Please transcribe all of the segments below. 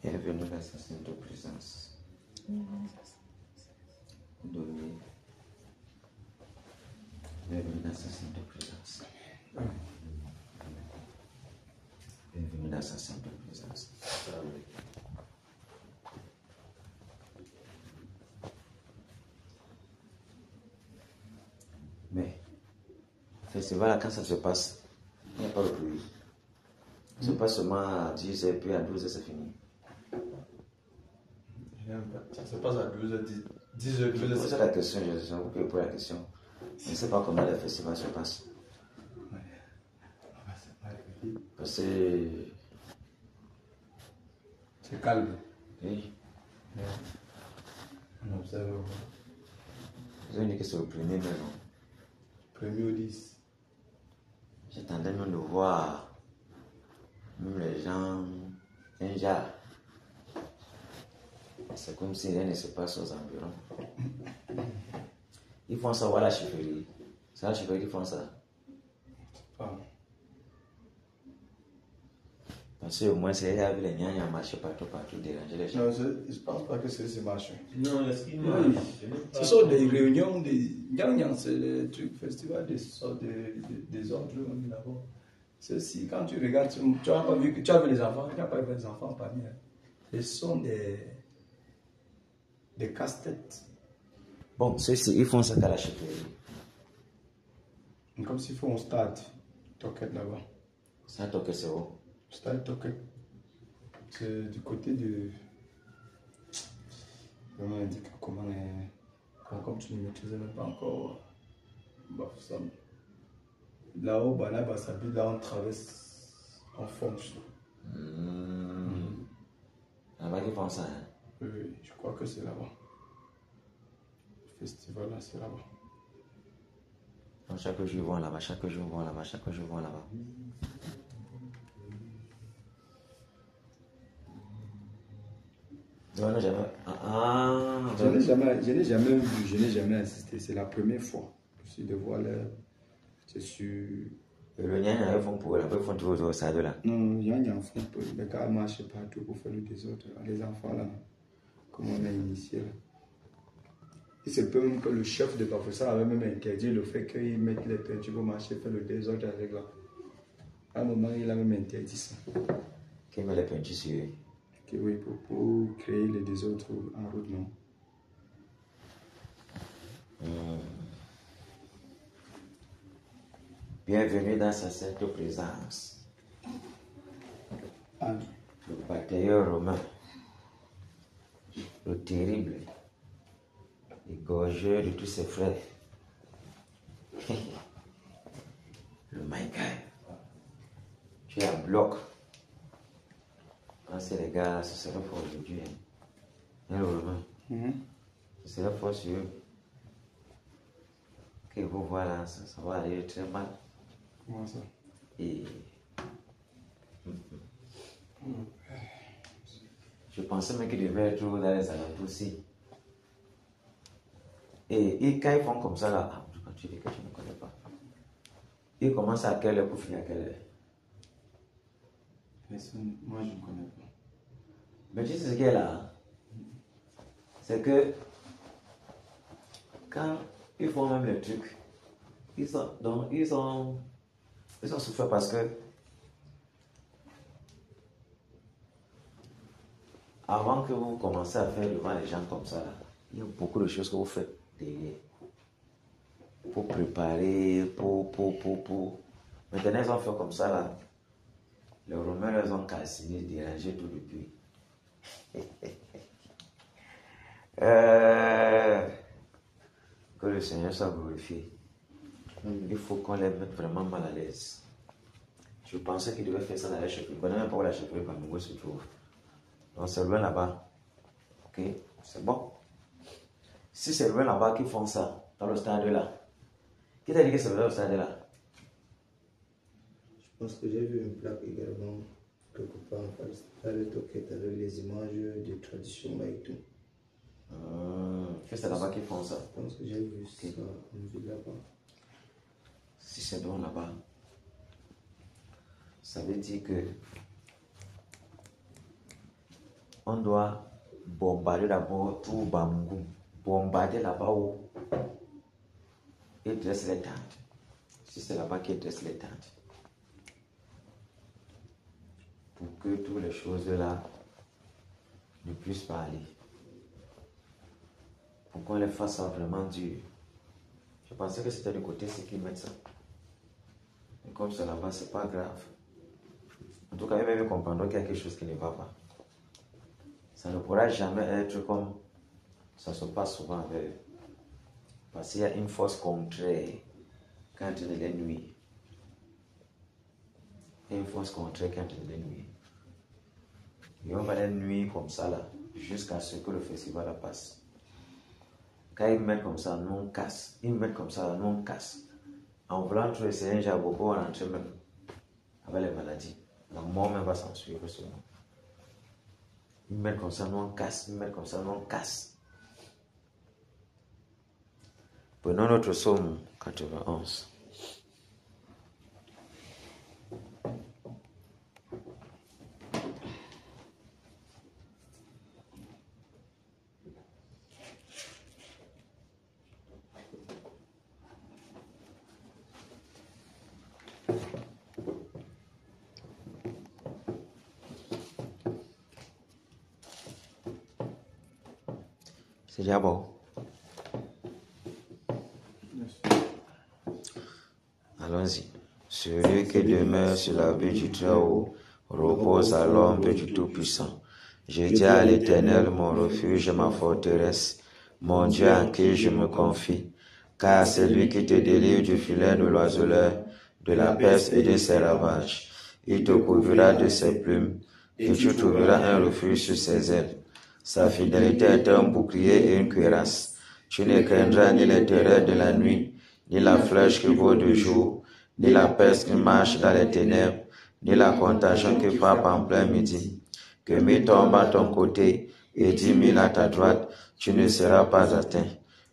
Bienvenue dans sa sainte présence. Dormir. Bienvenue dans sa sainte présence. Bienvenue dans sa sainte présence. Mais, le festival, quand ça se passe, il n'y a pas de bruit. Ça se passe seulement à 10h et puis à 12h, c'est fini. Ça se passe à 12h, 10h, 12h. C'est la question, je vous poser la question. Je ne sais pas comment le festival se passe. Parce que. C'est calme. Oui. On observe. Vous avez dit que c'est le premier, mais non. Premier au 10. J'attendais même de voir. Même les gens. Un genre. C'est comme si rien ne se passe aux environs. Ils font ça à la chefferie. C'est la chefferie qui font ça. Ah. Parce qu'au moins, c'est là les gens marchent partout, déranger les gens. Non, je ne pense pas que c'est ce marché. Non, est-ce qu'il Oui. Ce sont des réunions, des Yang, c'est le truc festival des ordres là-bas. Ceci, quand tu regardes, tu n'as pas vu que tu as vu les enfants, tu n'as pas vu les enfants parmi eux. Ce sont des casse-têtes. Bon, ceux-ci, ils font ça qu'à la chefferie. Comme s'il faut un stade, Toquette là-bas. Ça, Toquette, c'est où? Stade Toquette. C'est du côté de. Comment on dit, comme tu ne maîtrisais même pas encore. Bah, ça. Là-haut, là-bas, ça veut là, on traverse en fonction. Là-bas, ils font ça, hein? Oui, je crois que c'est là-bas. Le festival là, c'est là-bas. Donc, chaque jour, ils vont là-bas, chaque jour, ils vont là-bas, chaque jour, ils vont là-bas. Non, jamais. Je n'ai jamais vu, je n'ai jamais assisté. C'est la première fois aussi de voir leur. C'est sûr. Le Nyan, ils font pour là, ils font tout autour de ça, de là. Non, il y a un enfant, les gars marchent partout pour faire le désordre. Les enfants là, comme on a initié là. Il se peut même que le chef de professeur avait même interdit le fait qu'ils mettent les peintures pour marcher, faire le désordre avec là. À un moment, il a même interdit ça. Qui met les peintures sur eux? Oui, pour créer les désordres en route, non. Bienvenue dans sa sainte présence. Amen. Le batailleur romain, le terrible, l'égorgeur de tous ses frères, le Michael. Tu es à bloc. Quand c'est les gars, ce serait fort aujourd'hui. Hein, le romain. Ce serait fort sur eux. Que vous voilà, ça va aller très mal. Comment ça? Et je pensais même qu'ils devaient être dans les alentours aussi. Et quand ils font comme ça là, quand tu dis que tu ne connais pas, ils commencent à quelle heure pour finir à quelle heure? Personne, moi je ne connais pas. Mais tu sais ce qu'il y a là? C'est que quand ils font même le truc, ils ont souffert parce que avant que vous commencez à faire devant les gens comme ça, là, il y a beaucoup de choses que vous faites derrière. Pour préparer, pour. Maintenant, ils ont fait comme ça là. Les Romains, ils ont cassé, dérangé tout depuis. Que le Seigneur soit glorifié. Il faut qu'on les mette vraiment mal à l'aise. Je pensais qu'ils devaient faire ça dans la chefferie. Je ne connais même pas où la chefferie Bamougo se trouve. Donc c'est loin là-bas. Ok, c'est bon. Si c'est loin là-bas qu'ils font ça, dans le stade là, qui t'a dit que c'est dans le stade là? Je pense que j'ai vu une plaque également quelque part dans le Toquette avec les images de tradition là et tout. Que c'est là-bas qu'ils font ça? Je pense que j'ai vu ça en ville là-bas. Si c'est bon là-bas, ça veut dire que on doit bombarder d'abord tout Bamungum, bombarder là-bas où ils dressent les tentes. Si c'est là-bas qu'ils dressent les tentes. Pour que toutes les choses là ne puissent pas aller. Pour qu'on les fasse vraiment dur. Je pensais que c'était du côté ceux qui mettent ça. Et comme c'est là-bas, c'est pas grave. En tout cas, eux-mêmes comprendront qu'il y a quelque chose qui ne va pas. Ça ne pourra jamais être comme ça se passe souvent avec eux. Parce qu'il y a une force contraire quand il est nuit. Il y a une force contraire quand il est nuit. Et on va les nuire comme ça là, jusqu'à ce que le festival la passe. Quand ils mettent comme ça, nous on casse. Ils mettent comme ça, nous on casse. En voulant trouver ces gens, beaucoup on entre même avec les maladies. La mort même va s'en suivre souvent. Ils mettent comme ça, nous on casse. Ils mettent comme ça, nous on casse. Prenons notre psaume 91. C'est déjà bon. Allons-y. Celui qui demeure sur la butte du Très-Haut repose à l'ombre du Tout-Puissant. Je dis à l'Éternel, mon refuge et ma forteresse, mon Dieu en qui je me confie. Car c'est lui qui te délivre du filet de l'oiseleur, de la peste et de ses ravages. Il te couvrira de ses plumes, et tu trouveras un refuge sur ses ailes. Sa fidélité est un bouclier et une cuirasse. Tu ne craindras ni les terreurs de la nuit, ni la flèche qui vole de jour, ni la peste qui marche dans les ténèbres, ni la contagion qui frappe en plein midi. Que 1000 tombent à ton côté et 10 000 à ta droite, tu ne seras pas atteint.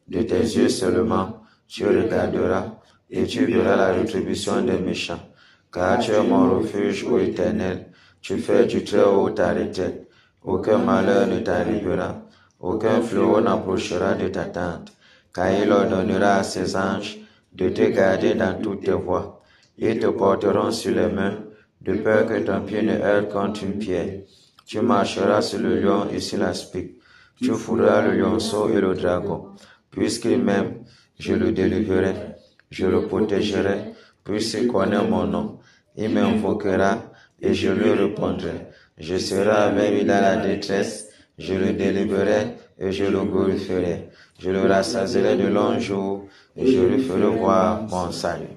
De tes yeux seulement, tu regarderas et tu verras la rétribution des méchants. Car tu es mon refuge, ô Éternel, tu fais du Très-Haut ta retraite. Aucun malheur ne t'arrivera, aucun fléau n'approchera de ta tente, car il ordonnera à ses anges de te garder dans toutes tes voies. Ils te porteront sur les mains, de peur que ton pied ne heurte contre une pierre. Tu marcheras sur le lion et sur l'aspic. Tu fourras le lionceau et le dragon. Puisqu'il m'aime, je le délivrerai, je le protégerai, puisqu'il connaît mon nom. Il m'invoquera et je lui répondrai. Je serai avec lui dans la détresse, je le délivrerai et je le glorifierai. Je le rassasierai de longs jours et je lui ferai voir mon salut.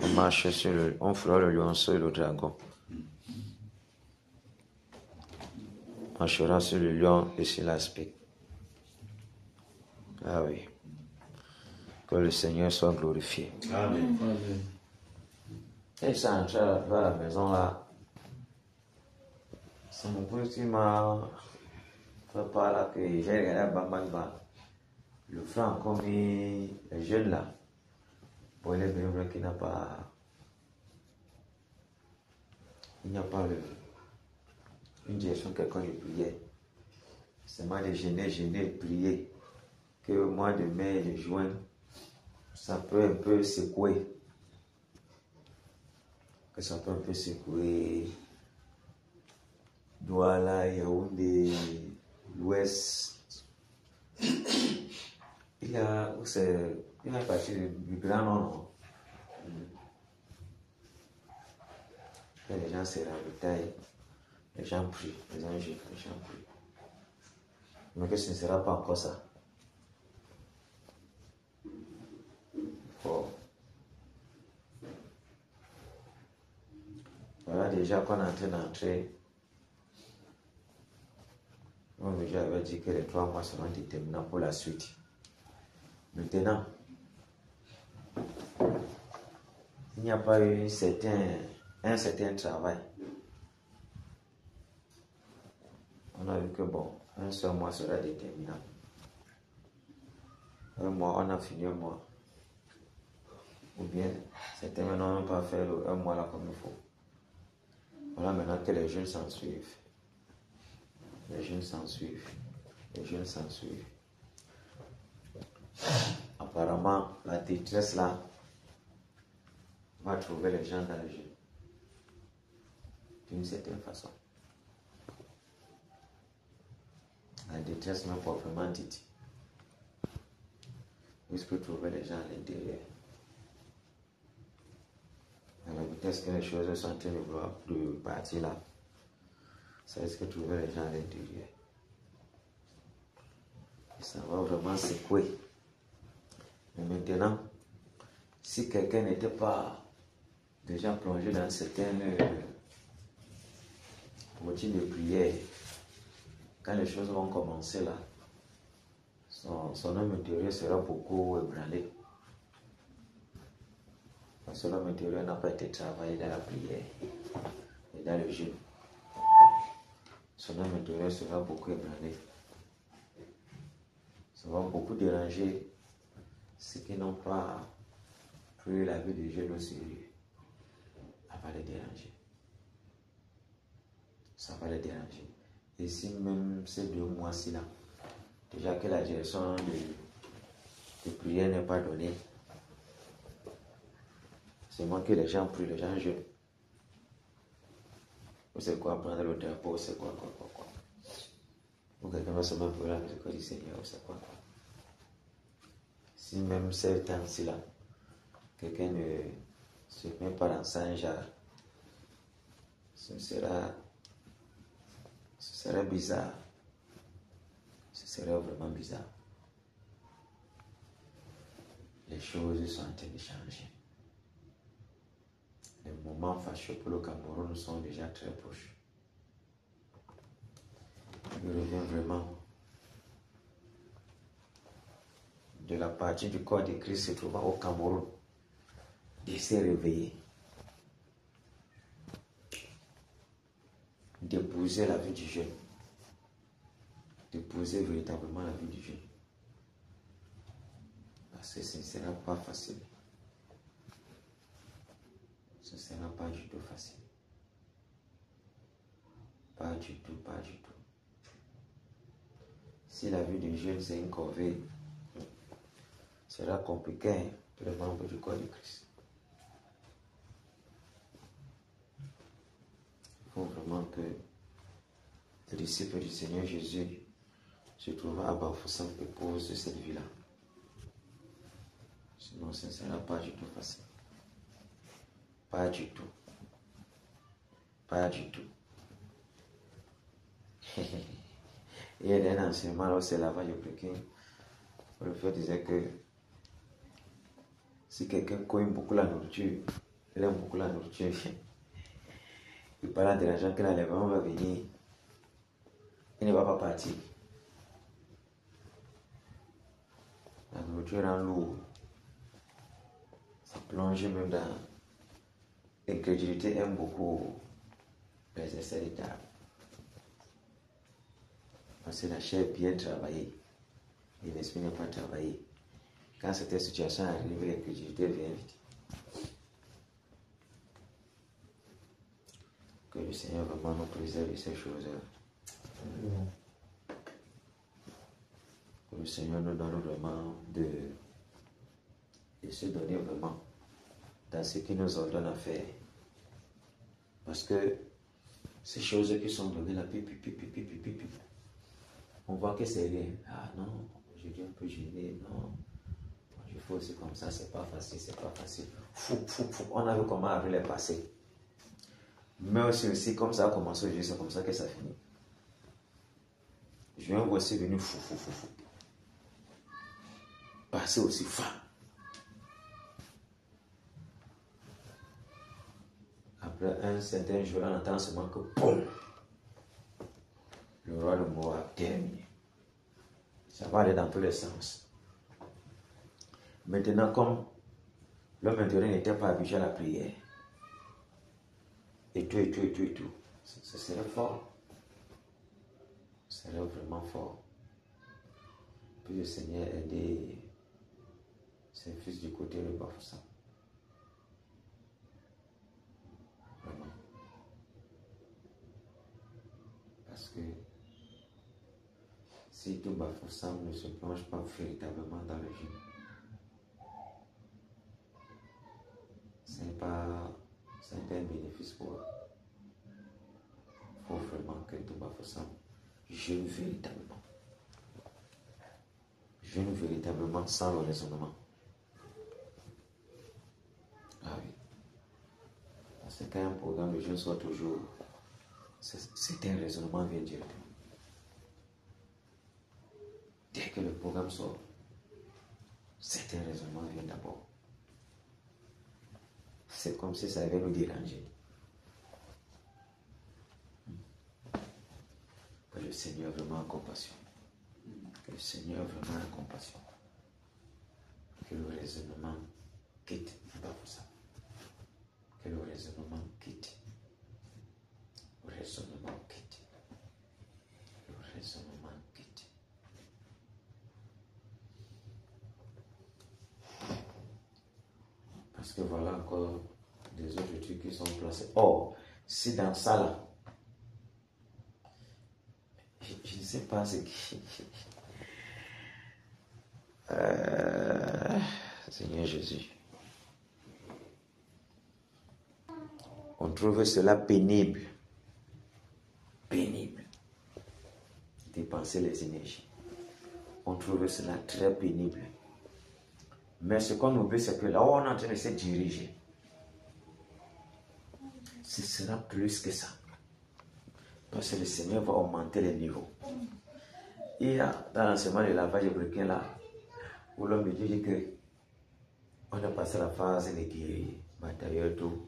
On marche sur on fera le lionceau et le dragon. On marchera sur le lion et sur l'aspic. Ah oui. Que le Seigneur soit glorifié. Amen. Et ça, entrer vers la maison là, c'est mon père qui m'a fait part là que j'ai regardé Bambamba. Le frère comme les jeunes là, pour les bénévoles qui n'a pas, il n'y a pas une direction quelqu'un de prière. C'est moi de gêner, prier. Que au mois de mai, de juin, ça peut un peu secouer. Que ça peut un peu secouer Douala, Yaoundé, l'Ouest. Il y a une partie du Grand Nord. Les gens se ravitaillent, les gens prient, les gens prient. Mais que ce ne sera pas encore ça. Voilà déjà qu'on est en train d'entrer. Moi, j'avais dit que les 3 mois seront déterminants pour la suite. Maintenant, il n'y a pas eu un certain travail. On a vu que bon, un seul mois sera déterminant. Un mois, on a fini un mois. Ou bien, certains n'ont pas fait un mois là comme il faut. Voilà maintenant que les jeunes s'en suivent. Les jeunes s'en suivent. Les jeunes s'en suivent. Apparemment, la détresse là va trouver les gens dans les jeunes. D'une certaine façon. La détresse même proprement dite. Où est-ce que trouver les gens à l'intérieur? À la vitesse que les choses sont en train de partir là, ça risque de trouver les gens à l'intérieur. Et ça va vraiment secouer. Mais maintenant, si quelqu'un n'était pas déjà plongé dans certaines routines de prière, quand les choses vont commencer là, son homme intérieur sera beaucoup ébranlé. Parce que l'homme intérieur n'a pas été travaillé dans la prière et dans le jeûne. Son homme intérieur sera beaucoup ébranlé. Ça va beaucoup déranger ceux qui n'ont pas pris la vie du jeûne au sérieux. Ça va les déranger. Ça va les déranger. Et si même ces 2 mois-ci là, déjà que la direction de prière n'est pas donnée, c'est moi que les gens prient, les gens jeûnent. Vous savez quoi, prendre le drapeau, c'est quoi. Ou quelqu'un va seulement pour la miséricorde du Seigneur, c'est quoi. Si même ces temps-ci là, quelqu'un ne se met pas dans ça un genre, ce sera bizarre. Ce serait vraiment bizarre. Les choses sont en train de changer. Les moments fâcheux pour le Cameroun sont déjà très proches. Il revient vraiment de la partie du corps de Christ se trouvant au Cameroun de se réveiller, d'épouser la vie du jeune, d'épouser véritablement la vie du jeune. Parce que ce ne sera pas facile. Ce ne sera pas du tout facile. Pas du tout, pas du tout. Si la vie du jeune c'est une corvée, ce sera compliqué pour les membres du corps de Christ. Il faut vraiment que les disciples du Seigneur Jésus se trouvent à Bafoussam et posent cette vie-là. Sinon, ce ne sera pas du tout facile. Pas du tout. Pas du tout. Il y a un enseignement là, c'est lavage de Pékin. Le frère disait que si quelqu'un cogne beaucoup la nourriture, il aime beaucoup la nourriture, il parle de l'argent que l'enlèvement va venir, il ne va pas partir. La nourriture rend lourd. Ça plonge même dans l'incrédulité, aime beaucoup les essais d'état. Parce que la chair bien travaillée et l'esprit n'a pas travaillé. Quand cette situation arrive, l'incrédulité vient vite. Que le Seigneur vraiment nous préserve de ces choses-là. Que le Seigneur nous donne vraiment de se donner vraiment dans ce qu'il nous ordonne à faire. Parce que ces choses qui sont données là, on voit que c'est rien. Ah non, aujourd'hui un peu gêné, non. Il faut aussi comme ça, c'est pas facile, c'est pas facile. Fou. On a vu comment avril est passé. Mais aussi comme ça a commencé aujourd'hui, c'est comme ça que ça finit. Juin voici venu fou. Passé aussi fin. Après un certain jour, on entend seulement que boum, le roi de Moab terminé. Ça va aller dans tous les sens. Maintenant, comme l'homme intérieur n'était pas habitué à la prière, et tout, ce serait fort. Ce serait vraiment fort. Puis le Seigneur aide ses fils du côté de Bafoussam. Vraiment. Parce que si tout Bafoussam ne se plonge pas véritablement dans le jeûne, ce n'est pas un bénéfice pour eux. Il faut vraiment que tout Bafoussam jeûne véritablement. Jeûne véritablement sans le raisonnement. Ah oui. C'est quand un programme de jeûne soit toujours, c'est un raisonnement vient directement. Dès que le programme sort, c'est un raisonnement vient d'abord. C'est comme si ça avait nous déranger. Que le Seigneur vraiment a compassion. Que le Seigneur vraiment a compassion. Que le raisonnement quitte. Pas pour ça. Que le raisonnement quitte. Le raisonnement quitte. Le raisonnement quitte. Parce que voilà encore des autres trucs qui sont placés. Or, si dans ça là, je ne sais pas ce qui... Seigneur Jésus. On trouve cela pénible. Pénible. Dépenser les énergies. On trouve cela très pénible. Mais ce qu'on oublie, c'est que là où on est en train de se diriger, ce sera plus que ça. Parce que le Seigneur va augmenter les niveaux. Il y a dans l'enseignement de lavage hebréen là, où l'homme me dit que on a passé la phase de guérir, batailleur, tout.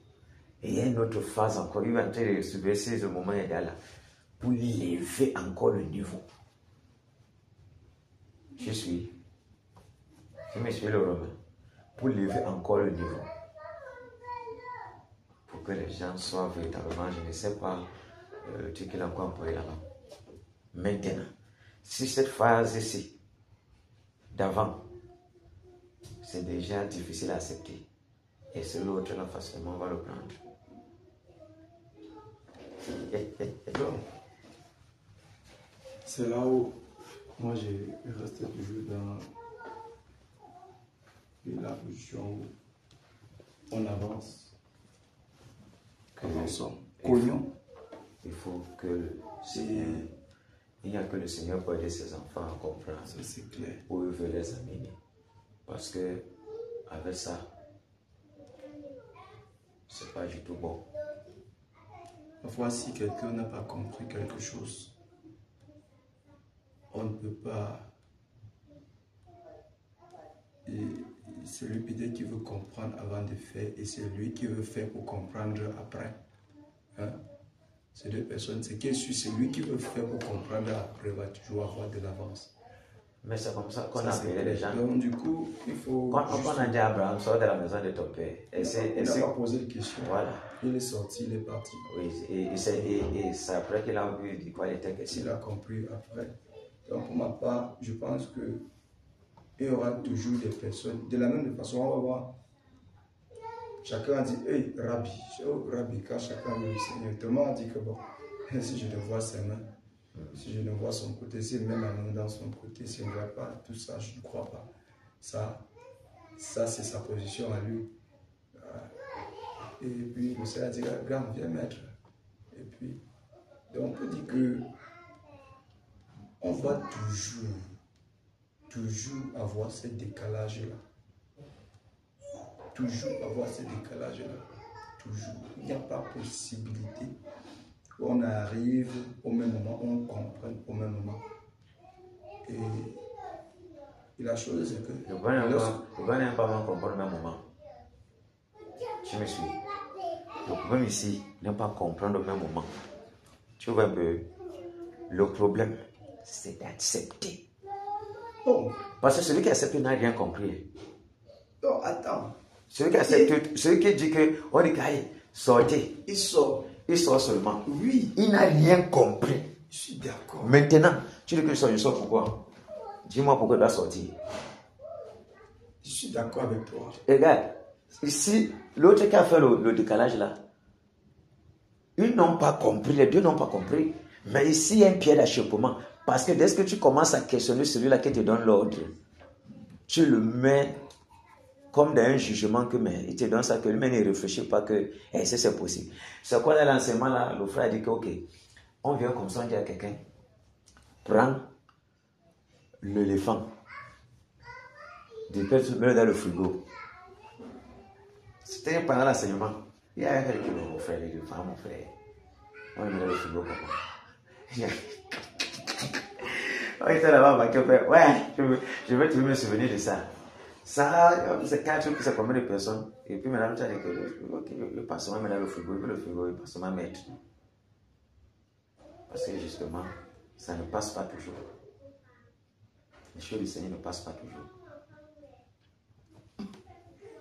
Et il y a une autre phase encore, il va en train de subverser ce moment là pour lever encore le niveau. Je me suis le Romain, pour lever encore le niveau. Pour que les gens soient véritablement, je ne sais pas ce qu'il a encore employé là-bas. Maintenant, si cette phase ici, d'avant, c'est déjà difficile à accepter, et c'est l'autre là, facilement, on va le prendre. C'est là où moi je reste toujours dans la position où on avance, on sort. Il faut que le Seigneur, il n'y a que le Seigneur pour aider ses enfants à comprendre c'est clair. où il veut les amener. Parce que avec ça, c'est pas du tout bon. Parfois, si quelqu'un n'a pas compris quelque chose, on ne peut pas. Et c'est lui peut-être qui veut comprendre avant de faire, et c'est lui qui veut faire pour comprendre après. Hein? Ces deux personnes, c'est qui suit, c'est lui qui veut faire pour comprendre après, va toujours avoir de l'avance. Mais c'est comme ça qu'on a appelé les gens. Donc, du coup, il faut. Quand on a dit à Abraham, sors de la maison de ton père. Il n'a pas posé de question. Voilà. Il est sorti, il est parti. Oui, et c'est après qu'il a vu de quoi il était question. Il a compris après. Donc, pour ma part, je pense que il y aura toujours des personnes. De la même façon, on va voir. Chacun a dit, hey, Rabbi. Oh, Rabbi, quand chacun veut le Seigneur. Tout le monde a dit que bon, si je ne vois ses mains, si je ne vois son côté, si même ma main dans son côté, si je ne vois pas tout ça, je ne crois pas. Ça c'est sa position à lui. Et puis le Seigneur a dit, regarde, viens maître. Et puis, donc on peut dire que on va toujours avoir ce décalage-là. Toujours avoir ce décalage-là. Toujours. Il n'y a pas possibilité qu'on arrive au même moment, on comprenne au même moment. Et la chose, c'est que... Le bon n'est pas comprendre au même moment. Tu me suis. Le problème ici n'est pas comprendre au même moment. Tu vois un peu. Le problème, c'est d'accepter. Oh. Parce que celui qui accepte n'a rien compris. Non, attends. Celui qui accepte, celui qui dit que on dit qu'il sortez. Il sort. Il sort seulement. Oui. Il n'a rien compris. Je suis d'accord. Maintenant, tu dis que je sors pourquoi? Dis-moi pourquoi tu dois sortir. Je suis d'accord avec toi. Et regarde, ici, l'autre qui a fait le décalage là, ils n'ont pas compris, les deux n'ont pas compris. Mais ici, il y a un pied d'achoppement. Parce que dès que tu commences à questionner celui-là qui te donne l'ordre, tu le mets comme dans un jugement que, mais il te donne ça, que lui-même ne réfléchit pas que c'est possible. C'est quoi l'enseignement là? Le frère dit que, ok, on vient comme ça, on dit à quelqu'un, prends l'éléphant, dépêche, mets-le dans le frigo. C'était pendant l'enseignement. Il y a quelqu'un qui dit, mon frère, l'éléphant, mon frère, on le met dans le frigo comment? On était là-bas, ouais, je vais toujours me souvenir de ça. Ça, c'est 4 jours que ça combien de personnes. Et puis maintenant, tu as dit que le passement met dans le frigo, le passement mettre. Parce que justement, ça ne passe pas toujours. Les choses du Seigneur ne passent pas toujours.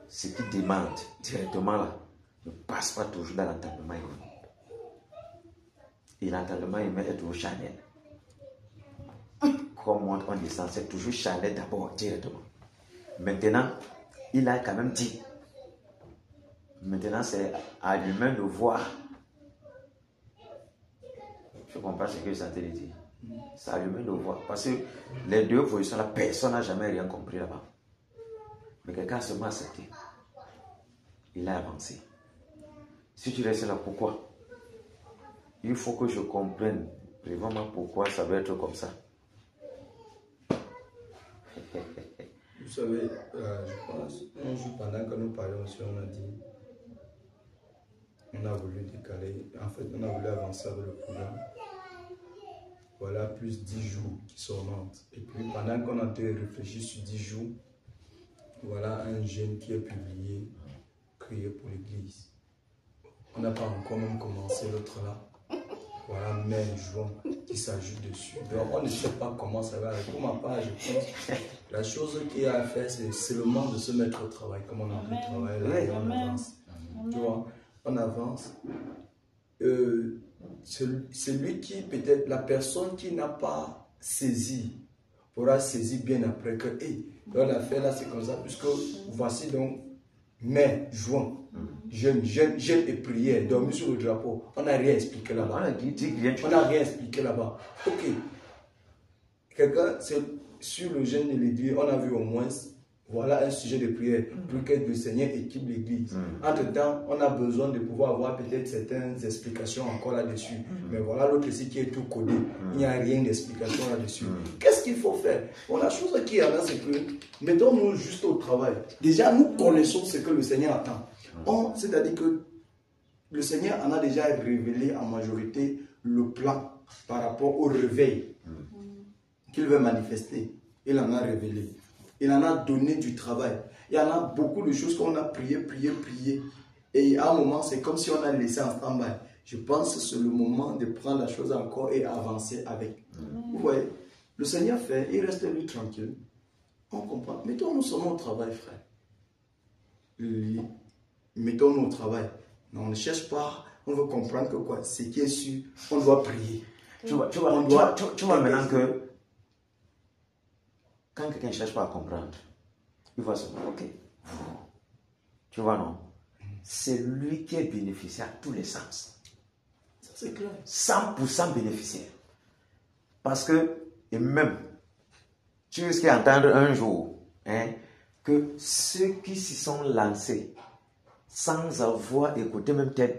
Ce qui demande directement là, ne passe pas toujours dans l'entendement humain. Et l'entendement humain est toujours charnel. Comme on descend, c'est toujours charnel d'abord, directement. Maintenant, il a quand même dit. Maintenant, c'est à l'humain de voir. Je comprends ce que ça te dit. C'est à l'humain de voir. Parce que les deux positions, là, personne n'a jamais rien compris là-bas. Mais quelqu'un a seulement accepté. Il a avancé. Si tu restes là, pourquoi? Il faut que je comprenne vraiment pourquoi ça doit être comme ça. Vous savez, je pense, un jour pendant que nous parlions aussi, on a dit, on a voulu décaler, en fait, on a voulu avancer avec le programme. Voilà, plus 10 jours qui s'augmentent. Et puis, pendant qu'on a réfléchi sur 10 jours, voilà un jeune qui est publié, crié pour l'église. On n'a pas encore même commencé l'autre là. Voilà, mai, juin, qui s'ajoute dessus. Donc, on ne sait pas comment ça va aller. Pour ma part, je pense la chose qu'il y a à faire, c'est seulement de se mettre au travail. Comme on a pu travailler là, et on avance. Tu vois, on avance. Celui qui, peut-être, la personne qui n'a pas saisi, pourra saisir bien après que, on a fait là, c'est comme ça, puisque voici donc mai, juin. Jeune et prière, dormir sur le drapeau. On n'a rien expliqué là-bas. On n'a rien expliqué là-bas. Ok. Quelqu'un, sur le jeûne de l'église, on a vu au moins, voilà un sujet de prière, pour que le Seigneur équipe l'église. Entre-temps, on a besoin de pouvoir avoir peut-être certaines explications encore là-dessus. Mais voilà l'autre ici qui est tout codé. Il n'y a rien d'explication là-dessus. Qu'est-ce qu'il faut faire? Bon, la chose qui est là, c'est que, mettons-nous juste au travail. Déjà, nous connaissons ce que le Seigneur attend. C'est-à-dire que le Seigneur en a déjà révélé en majorité le plan par rapport au réveil qu'il veut manifester. Il en a révélé. Il en a donné du travail. Il y en a beaucoup de choses qu'on a prié. Et à un moment, c'est comme si on a laissé en stand-by. Je pense que c'est le moment de prendre la chose encore et avancer avec. Vous voyez, le Seigneur fait, il reste lui tranquille. On comprend. Mettons-nous seulement au travail, frère. Mettons-nous au travail. Non, on ne cherche pas. On veut comprendre que quoi, ce qui est sûr, on doit prier. Tu vois maintenant que quand quelqu'un ne cherche pas à comprendre, il va se dire, ok, tu vois non, c'est lui qui est bénéficiaire à tous les sens. Ça c'est clair. 100% bénéficiaire. Parce que, et même, tu risques d'entendre un jour, que ceux qui s'y sont lancés, sans avoir écouté même tel,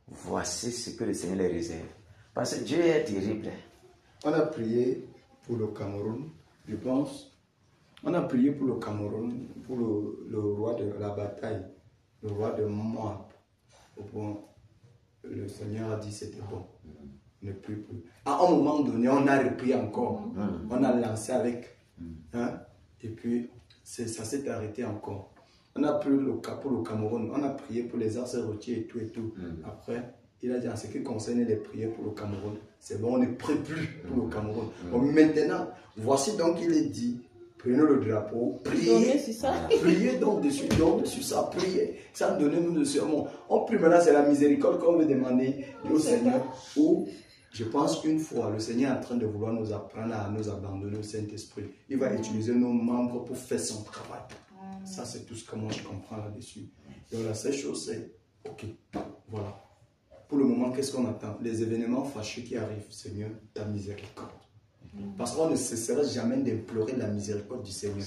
voici ce que le Seigneur les réserve. Parce que Dieu est terrible. On a prié pour le Cameroun, je pense. On a prié pour le Cameroun, pour le roi de la bataille, le roi de Moab. Bon, le Seigneur a dit c'était bon. Ne prie plus. À un moment donné, on a repris encore. On a lancé avec. Et puis, ça s'est arrêté encore. On a pris le cas pour le Cameroun. On a prié pour les arts routiers et tout. Après, il a dit en ce qui concerne les prières pour le Cameroun, c'est bon, on ne prie plus pour le Cameroun. Bon, maintenant, voici donc il est dit, prenez le drapeau, priez. Priez donc dessus ça, priez. Sans donner nous de sermon. On prie maintenant, c'est la miséricorde qu'on veut demander au Seigneur. Ou, je pense qu'une fois, le Seigneur est en train de vouloir nous apprendre à nous abandonner au Saint-Esprit. Il va utiliser nos membres pour faire son travail. Ça, c'est tout ce que moi je comprends là-dessus. Donc la seule chose, c'est, ok, voilà. pour le moment, qu'est-ce qu'on attend? Les événements fâcheux qui arrivent, Seigneur, ta miséricorde. Parce qu'on ne cessera jamais d'implorer la miséricorde du Seigneur.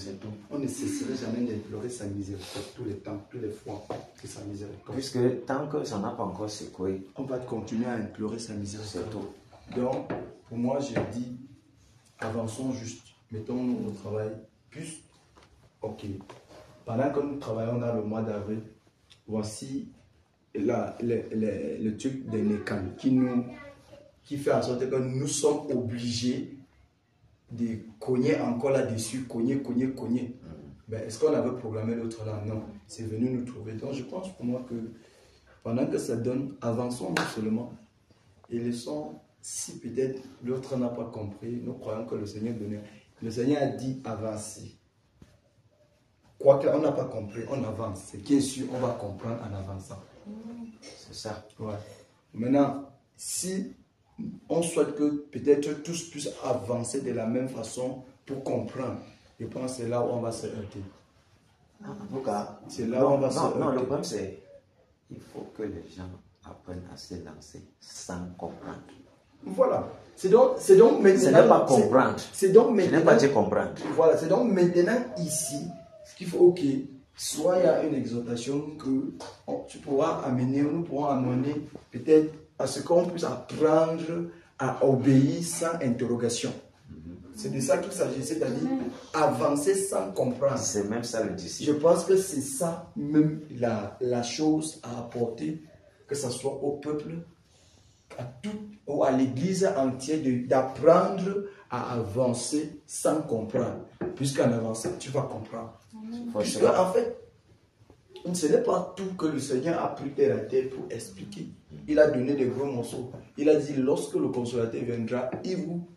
On ne cessera jamais d'implorer sa miséricorde tous les temps, tous les fois que sa miséricorde. Puisque tant que ça n'a pas encore secoué, on va continuer à implorer sa miséricorde. c'est tout. Donc, pour moi, j'ai dit, avançons juste, mettons-nous au travail. Plus, ok, pendant que nous travaillons dans le mois d'avril, voici le truc des NECAN qui fait en sorte que nous sommes obligés de cogner encore là-dessus, cogner. Ben, est-ce qu'on avait programmé l'autre là? Non, c'est venu nous trouver. Donc je pense pour moi que pendant que ça donne, avançons nous seulement et laissons, si peut-être l'autre n'a pas compris, nous croyons que le Seigneur donnait. Le Seigneur a dit avancer. Quoi qu'on n'a pas compris, on avance. Ce qui est sûr, on va comprendre en avançant. C'est ça. Ouais. Maintenant, si on souhaite que peut-être tous puissent avancer de la même façon pour comprendre, je pense que c'est là où on va se heurter. En tout cas, c'est là où on va se heurter. Non, le problème c'est il faut que les gens apprennent à se lancer sans comprendre. Voilà. C'est donc maintenant. Ce n'est pas comprendre. C'est donc maintenant. Je n'ai pas dit comprendre. Voilà. C'est donc maintenant ici, ce qu'il faut, ok, soit il y a une exhortation que tu pourras amener, nous pourrons amener peut-être à ce qu'on puisse apprendre à obéir sans interrogation. C'est de ça qu'il s'agit, c'est-à-dire avancer sans comprendre. C'est même ça le disciple. Je pense que c'est ça même la chose à apporter, que ce soit au peuple, à tout, ou à l'église entière, d'apprendre à avancer sans comprendre. Puisqu'en avançant, tu vas comprendre. Puisque en fait, ce n'est pas tout que le Seigneur a pris terre à terre pour expliquer. Il a donné des gros morceaux. Il a dit, lorsque le consolateur viendra, il vous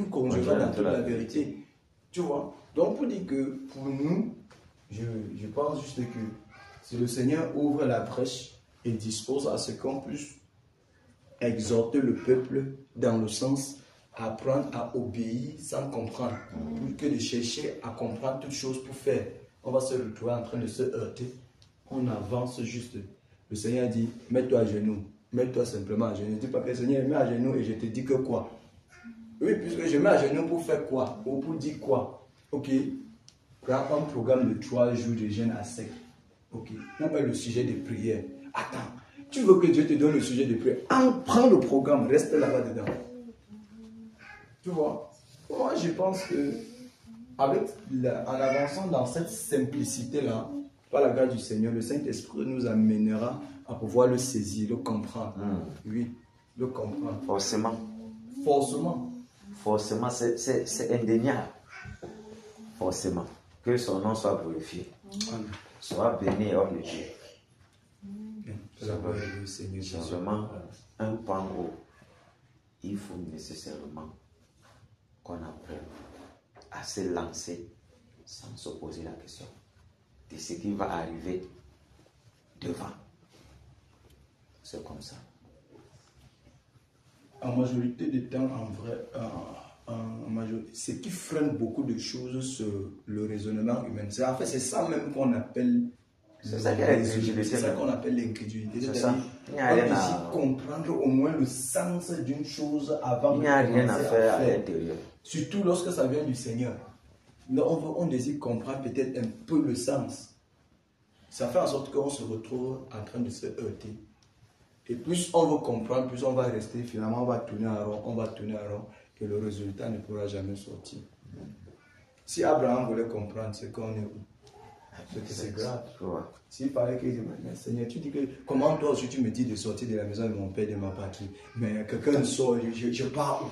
conduira dans toute la vérité. Tu vois? Donc pour dire que pour nous, je pense juste que si le Seigneur ouvre la brèche et dispose à ce qu'on puisse exhorter le peuple dans le sens apprendre à obéir sans comprendre, plus que de chercher à comprendre toutes choses pour faire. On va se retrouver en train de se heurter. On avance juste. Le Seigneur dit, mets-toi à genoux. Mets-toi simplement à genoux. Ne dis pas que le Seigneur met à genoux et je te dis que quoi? Oui, puisque je mets à genoux pour faire quoi? Ou pour dire quoi? Ok. Prends un programme de 3 jours de jeûne à sec. Ok. Où est le sujet de prière? Attends. Tu veux que Dieu te donne le sujet de prière? Prends le programme. Reste là-bas dedans. Tu vois? Moi, je pense que en avançant dans cette simplicité-là, par la grâce du Seigneur, le Saint-Esprit nous amènera à pouvoir le saisir, le comprendre. Oui, le comprendre. Forcément. Forcément, c'est indéniable. Forcément. Que son nom soit glorifié. Soit béni et homme de Dieu. C'est vraiment un pan où il faut nécessairement qu'on apprenne à se lancer sans se poser la question de ce qui va arriver devant. C'est comme ça. En majorité des temps, en vrai, ce qui freine beaucoup de choses sur le raisonnement humain. En fait, c'est ça même qu'on appelle l'incrédulité. C'est-à-dire, on essaie comprendre au moins le sens d'une chose avant de commencer à faire. Il n'y a rien à faire à l'intérieur. Surtout lorsque ça vient du Seigneur. On désire comprendre peut-être un peu le sens. Ça fait en sorte qu'on se retrouve en train de se heurter. Et plus on veut comprendre, plus on va rester, finalement on va tourner en rond, et le résultat ne pourra jamais sortir. Si Abraham voulait comprendre, c'est qu'on est où? C'est grave. S'il fallait qu'il dise, mais Seigneur, tu dis que, comment toi aussi tu me dis de sortir de la maison de mon père, de ma patrie, mais quelqu'un sort, je pars où?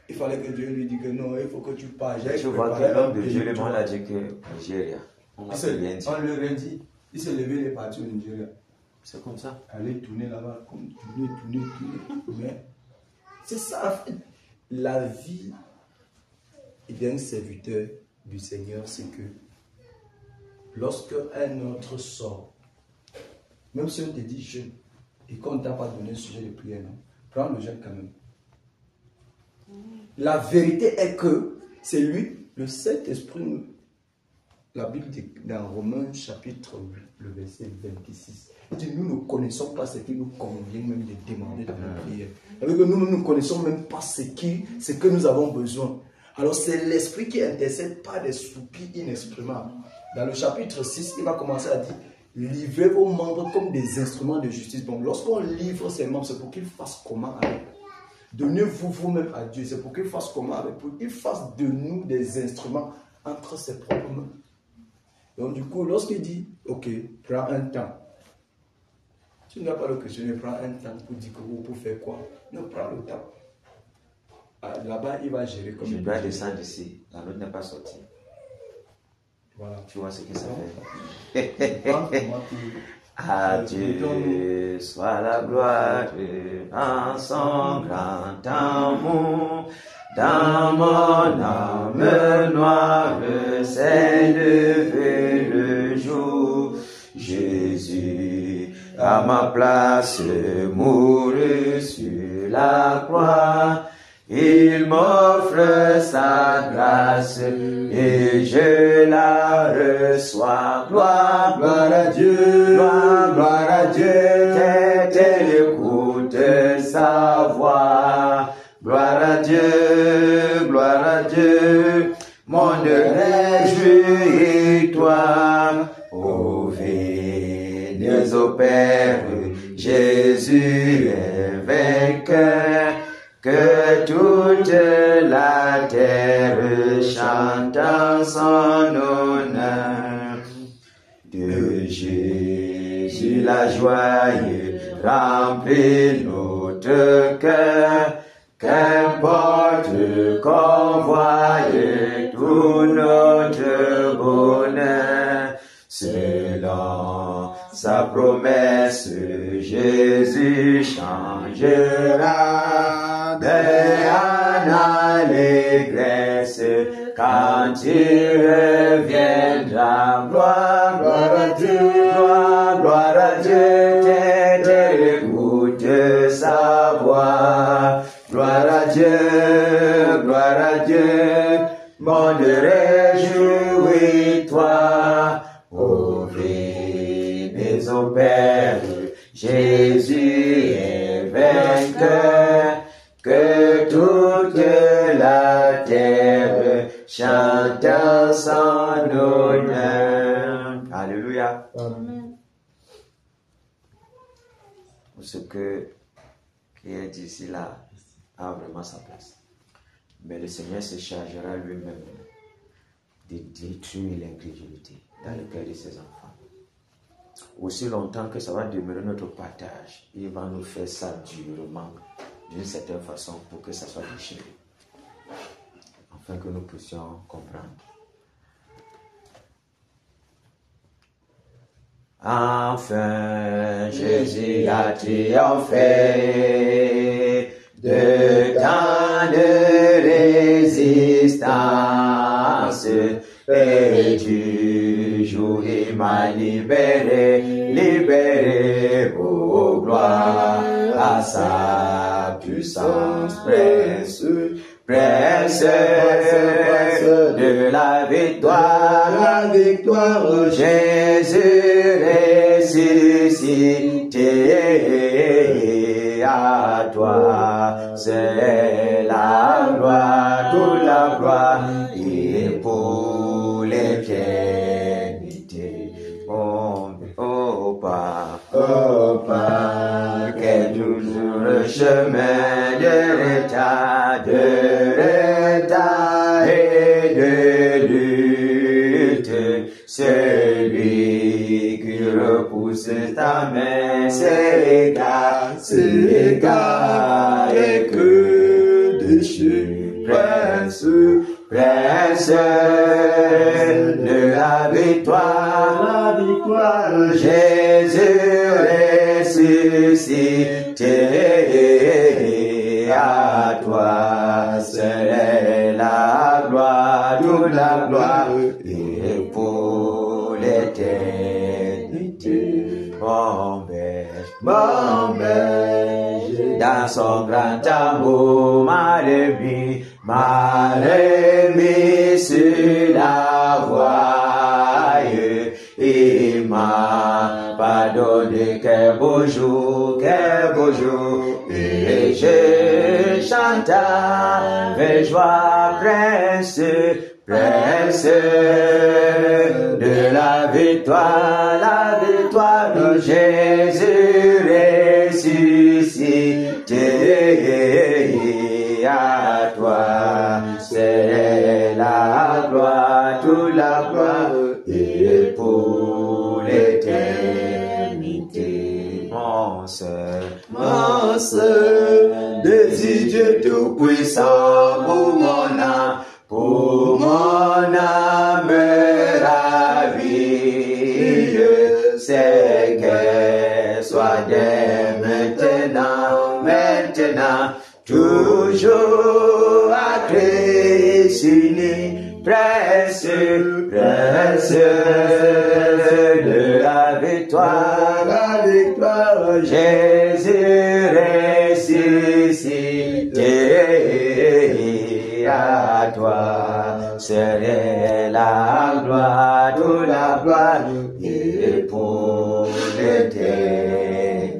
Il fallait que Dieu lui dise que non, il faut que tu pars. Tu vois que l'homme de Dieu, le monde a dit que Nigeria. On le redit. Il s'est levé, il est parti au Nigeria. C'est comme ça. Aller tourner là-bas, comme tourner. Mais c'est ça, en fait. La vie d'un serviteur du Seigneur, c'est que lorsque un autre sort, même si on te dit jeûne, et qu'on ne t'a pas donné un sujet de prière, non, prends le jeûne quand même. La vérité est que c'est lui, le Saint-Esprit la Bible dit dans Romains chapitre 8, le verset 26, il dit nous ne connaissons pas ce qui nous convient même de demander dans la prière. Avec que nous ne connaissons même pas ce que nous avons besoin. Alors c'est l'esprit qui intercède par des soupirs inexprimables. Dans le chapitre 6, il va commencer à dire livrez vos membres comme des instruments de justice. Donc lorsqu'on livre ses membres, c'est pour qu'ils fassent comment avec. Donnez-vous vous-même à Dieu, c'est pour qu'il fasse comment avec, pour qu'il fasse de nous des instruments entre ses propres mains. Donc du coup, lorsqu'il dit, ok, prends un temps, tu n'as pas le questionner, prends un temps pour dire que vous pouvez faire quoi. Non, prends le temps. Là-bas, il va gérer comme je dois descendre ici, la note n'est pas sortie. Voilà. Tu vois ce que ça fait. À Dieu soit la gloire en son grand amour. Dans mon âme noire s'est levé le jour. Jésus à ma place mourut sur la croix. Il m'offre sa grâce et je la reçois. Gloire, gloire à Dieu, gloire à Dieu, tel écoute sa voix. Gloire à Dieu, monde réjouis-toi. Ô venez au Père, Jésus est vainqueur. Que toute la terre chante en son honneur. De Jésus la joie remplit notre cœur. Qu'importe qu'on voie tout notre bonheur. Selon sa promesse, Jésus changera en allégresse quand il reviendra. Gloire, gloire à Dieu, gloire à Dieu, tel écoute sa voix. Gloire à Dieu, monde réjouis-toi. Ô venez au Père, Jésus est vainqueur. Que toute la terre chante en son honneur. Alléluia. Amen. Ce qui est d'ici là a vraiment sa place. Mais le Seigneur se chargera lui-même de détruire l'incrédulité dans le cœur de ses enfants. Aussi longtemps que ça va demeurer notre partage, il va nous faire ça durement, d'une certaine façon, pour que ça soit déchiré, afin que nous puissions comprendre. Enfin, Jésus a triomphé de tant de résistance, et du jour il m'a libéré, oh gloire à sa puissance, presse de la victoire, Jésus ressuscité, à toi c'est la gloire, toute la gloire, et pour l'éternité. Oh Père, quel toujours le chemin de retard et de lutte, celui qui repousse ta main s'égare, et que déchire, prince de la victoire, Jésus ressuscité, à toi c'est la gloire, toute la gloire, et pour l'éternité. Mon berger, dans son grand amour m'a remis sur la voie m'a donné quel beau jour, et je chante avec joie, prince de la victoire de Jésus ressuscité. À toi, c'est la gloire, toute la gloire, et pour l'éternité. Mon Seigneur, désire Dieu tout-puissant pour mon âme ravie, c'est qu'elle soit dès maintenant, toujours à Christ uni, précieux de la victoire, Jésus ressuscité. À toi serait la gloire, toute la gloire, et pour l'éternité.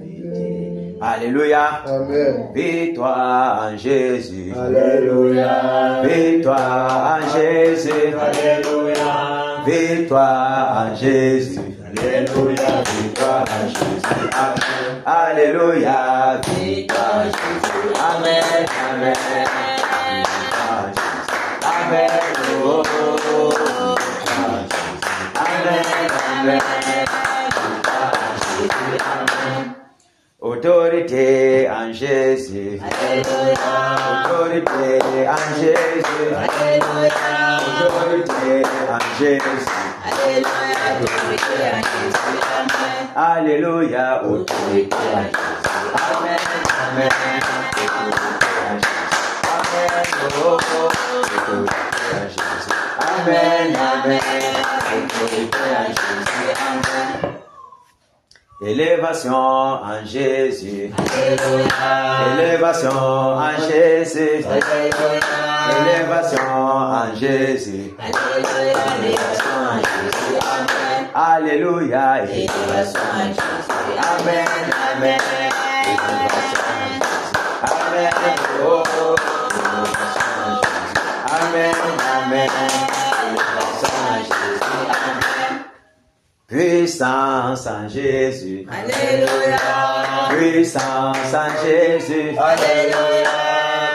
Alléluia. Amen. Victoire en Jésus. Alléluia. Victoire en Jésus. Alléluia. Victoire en Jésus. Alléluia. Victoire en Jésus. Amen. Alléluia. Victoire en Jésus. Amen. Amen. Amen. Oh, amen. Amen. Amen. Autorité en Jésus. Alléluia. Autorité en Jésus. Alléluia. Autorité en Jésus. Alléluia. Autorité en Jésus. Amen. Alléluia. Autorité en Jésus. Amen. Amen. Amen. Oh, autorité en Jésus. Amen. Amen. Autorité en Jésus. Amen. Élévation en Jésus. Alléluia. Élévation en Jésus. Alléluia. Élévation en Jésus. Alléluia. Élévation en Jésus. Amen. Alléluia. Élévation en Jésus. Amen. Amen. Amen. Oh. Amen. Amen. Puissance en Jésus. Alléluia. Puissance en Jésus. Alléluia.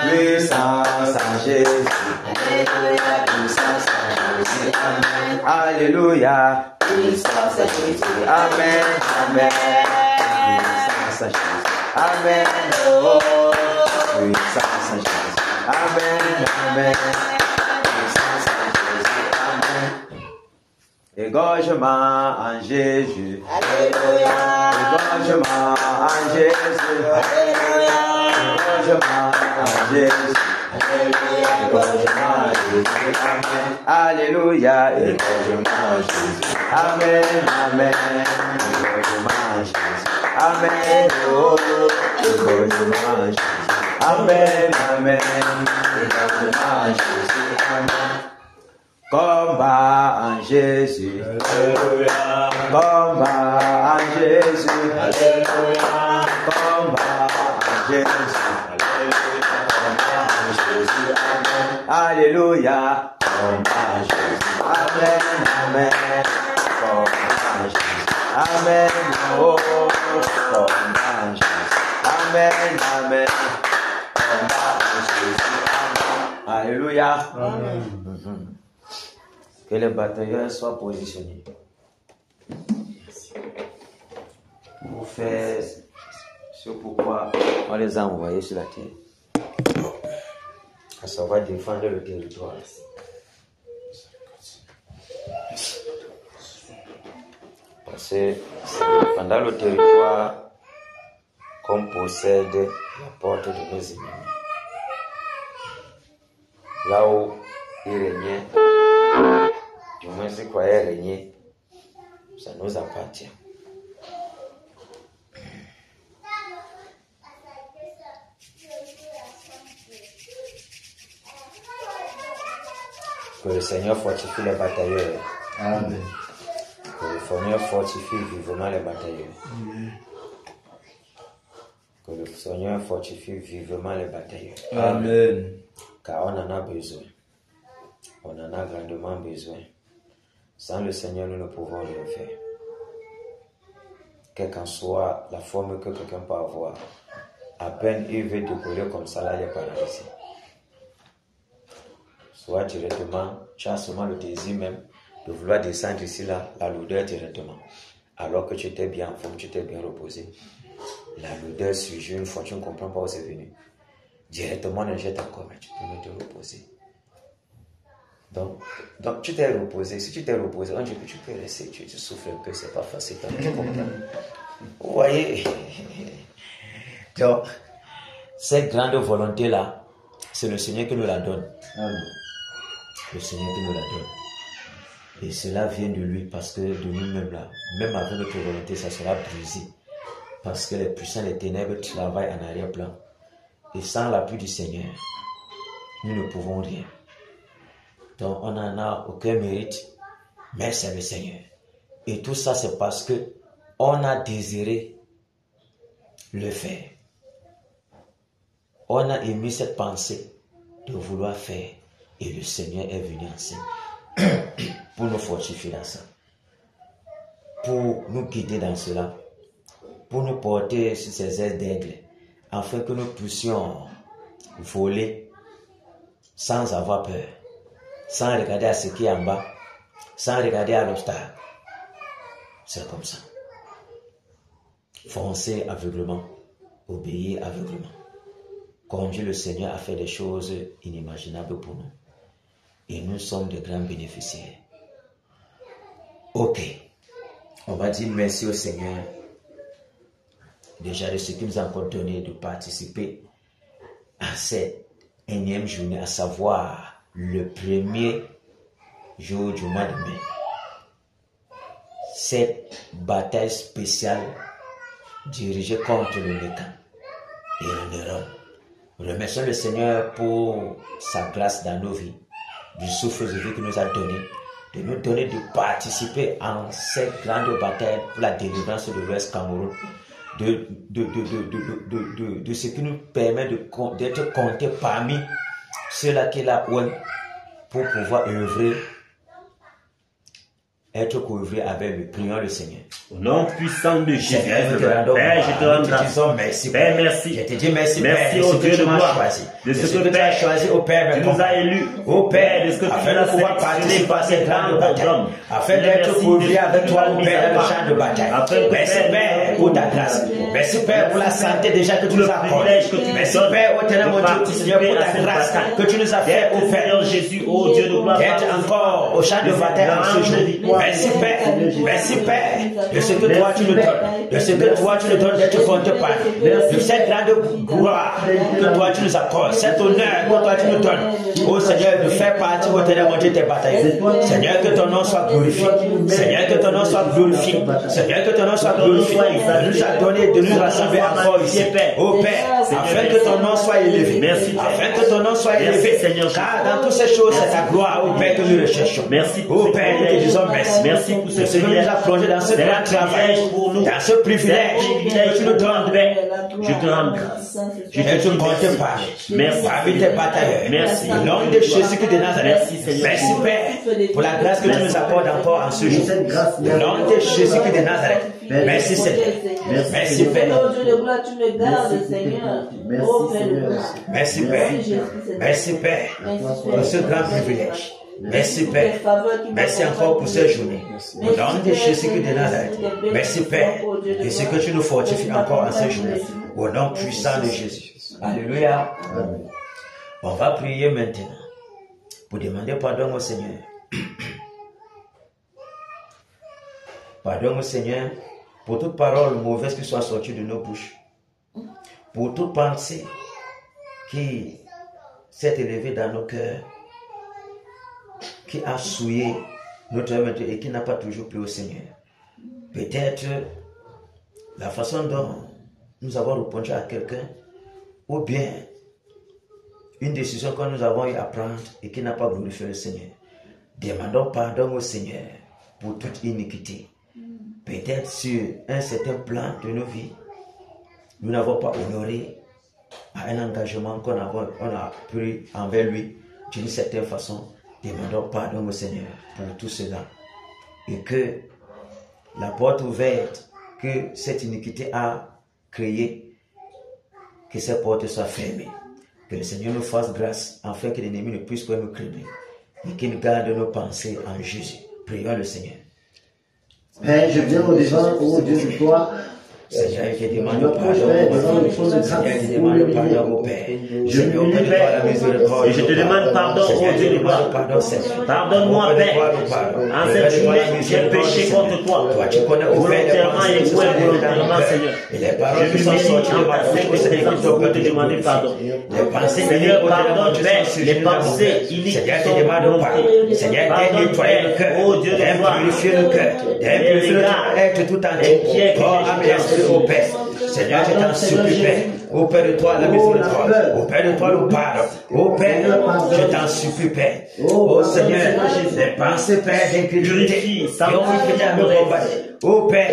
Puissance en Jésus. Alléluia. Puissance en Jésus. Amen. Alléluia. Puissance en Jésus. Amen. Amen. Puissance en Jésus. Amen. Oh. Puissance en Jésus. Amen. Amen. Puissance en Jésus. Amen. Égorgement en Jésus. Alléluia. Égorgement en Jésus. Alléluia. Égorgement en Jésus. Alléluia. Égorgement en Jésus. Amen. Alléluia. Égorgement en Jésus. Amen. Amen. Égorgement en Jésus. Amen. Oh. Égorgement en Jésus. Amen. Amen. Égorgement en Jésus. Amen. Combat en Jésus. Alléluia. Combat en Jésus. Alléluia. Combat en Jésus. Alléluia. Combat en Jésus. Amen. Amen. Combat en Jésus. Amen. Oh. Combat en Jésus. Amen. Amen. Combat en Jésus. Amen. Alléluia. Amen. Que les batailleurs soient positionnés pour faire ce pourquoi on les a envoyés sur la terre, à savoir défendre le territoire. Parce que c'est pendant le territoire qu'on possède la porte de nos ennemis. Là où il régnait, du moins c'est quoi il régnait, ça nous appartient. Que le Seigneur fortifie les batailleurs. Amen. Que le Seigneur fortifie vivement les batailleurs. Que le Seigneur fortifie vivement les batailleurs. Amen. Car on en a besoin. On en a grandement besoin. Sans le Seigneur, nous ne pouvons rien faire. Quelle qu'en soit la forme que quelqu'un peut avoir, à peine il veut décoller comme ça, là, il est paralysé. Soit directement, tu as seulement le désir même de vouloir descendre ici, là, la lourdeur directement. Alors que tu étais bien en forme, tu t'es bien reposé. La lourdeur surgit une fois, tu ne comprends pas où c'est venu. Directement, on le jette encore, mais tu peux même te reposer. Donc tu t'es reposé. Si tu t'es reposé, on dit que tu peux rester, tu souffles un peu, c'est pas facile. Tu comprends? Vous voyez? Donc, cette grande volonté-là, c'est le Seigneur qui nous la donne. Le Seigneur qui nous la donne. Et cela vient de lui, parce que de nous-mêmes là, même avec notre volonté, ça sera brisé. Parce que les puissants des ténèbres travaillent en arrière-plan. Et sans l'appui du Seigneur, nous ne pouvons rien. Donc on n'en a aucun mérite, mais c'est le Seigneur. Et tout ça, c'est parce que on a désiré le faire. On a émis cette pensée de vouloir faire. Et le Seigneur est venu ensemble pour nous fortifier dans ça. Pour nous guider dans cela. Pour nous porter sur ces ailes d'aigle. Afin que nous puissions voler sans avoir peur. Sans regarder à ce qui est en bas. Sans regarder à l'obstacle. C'est comme ça. Foncer aveuglement. Obéir aveuglement. Conduire le Seigneur à faire des choses inimaginables pour nous. Et nous sommes de grands bénéficiaires. Ok. On va dire merci au Seigneur. Déjà de ce qu'il nous a encore donné de participer à cette énième journée, à savoir le premier jour du mois de mai. Cette bataille spéciale dirigée contre le Nécan et le Néron. Remercions le Seigneur pour sa grâce dans nos vies, du souffle de vie qu'il nous a donné, de nous donner de participer en cette grande bataille pour la délivrance de l'Ouest Cameroun, de ce qui nous permet d'être comptés parmi ceux-là qui là pour pouvoir œuvrer, être couvré avec le priant le Seigneur. Au nom puissant de Jésus, Père, je te rends grâce. Merci. Père, merci. Je te dis merci, merci Père, au Dieu de gloire, de ce que tu as choisi, au Père, tu nous as élus, au Père, de ce que tu afin nous as de pouvoir participer à cette grande bataille, afin d'être couvré avec toi, au Père, dans le champ de bataille. Merci, Père, pour ta grâce. Merci, Père, pour la santé déjà que tu nous as accordée. Merci, Père, au ténèbre, mon Dieu, Seigneur, pour ta grâce que tu nous as fait, au Père Jésus, ô Dieu de gloire, d'être encore au champ de bataille en ce jour. Merci, Père. Merci Père, de ce que toi tu nous donnes, de ce que toi tu nous donnes d'être compté par de cette grande gloire que toi tu nous accordes, cet honneur que toi tu nous donnes, ô Seigneur, de faire partie au ténèbre de tes batailles. Seigneur, que ton nom soit glorifié. Seigneur, que ton nom soit glorifié. Seigneur, que ton nom soit glorifié. De nous a donné de nous rassembler encore ici, ô Père, afin que ton nom soit élevé. Afin que ton nom soit élevé. Car dans toutes ces choses, c'est ta gloire, ô Père, que nous recherchons. Ô Père, nous te disons merci. Merci pour ce que nous a plongé dans ce grand travail, dans ce privilège que tu nous donnes. Je te rends grâce. Je te compte par. Merci. Parmi tes batailleurs. Merci. Au nom de Jésus-Christ de Nazareth. Merci, Seigneur. Merci, Père, pour la grâce que tu nous accordes encore en ce jour. Au nom de Jésus-Christ de Nazareth. Merci, Seigneur. Merci, Père. Merci, Père. Merci, Père, pour ce grand privilège. Merci Père. Merci encore pour cette journée. Au nom de Jésus-Christ de Nazareth. Merci Père. Et ce que tu nous fortifies encore en cette journée. Au nom puissant de Jésus. Alléluia. On va prier maintenant pour demander pardon au Seigneur. Pardon au Seigneur pour toute parole mauvaise qui soit sortie de nos bouches. Pour toute pensée qui s'est élevée dans nos cœurs, qui a souillé notre âme et qui n'a pas toujours plu au Seigneur. Peut-être la façon dont nous avons répondu à quelqu'un, ou bien une décision que nous avons eu à prendre et qui n'a pas glorifié le Seigneur. Demandons pardon au Seigneur pour toute iniquité. peut-être sur un certain plan de nos vies, nous n'avons pas honoré à un engagement qu'on a pris envers lui d'une certaine façon. Demandons pardon au Seigneur pour tout cela. Et que la porte ouverte que cette iniquité a créée, que cette porte soit fermée. Que le Seigneur nous fasse grâce afin que l'ennemi ne puisse pas nous craindre et qu'il garde nos pensées en Jésus. Prions le Seigneur. Père, je viens au-devant, ô Dieu de toi. Seigneur, je te demande pardon. Seigneur, je te demande pardon au Père. Je me humilie, Père. Et je te demande pardon, ô Dieu de gloire. Pardonne-moi, Père. En cette journée, j'ai péché contre toi. Volontairement et involontairement, Seigneur. Je m'humilie en ta sainte présence pour te demander pardon. Seigneur, pardonne, Père, les pensées iniques qui sont montées. Pardonne, Père, ô Dieu de gloire. Purifier le cœur, être tout entier. Au Père, Seigneur, je t'en supplie, Père. Au Père de toi, la miséricorde. Au Père de toi, le pardon. Au Père, je t'en supplie, Père. Ô Seigneur, les pensées, Père, d'incrédulité, qui ont infidélité à me combattre. Ô Père,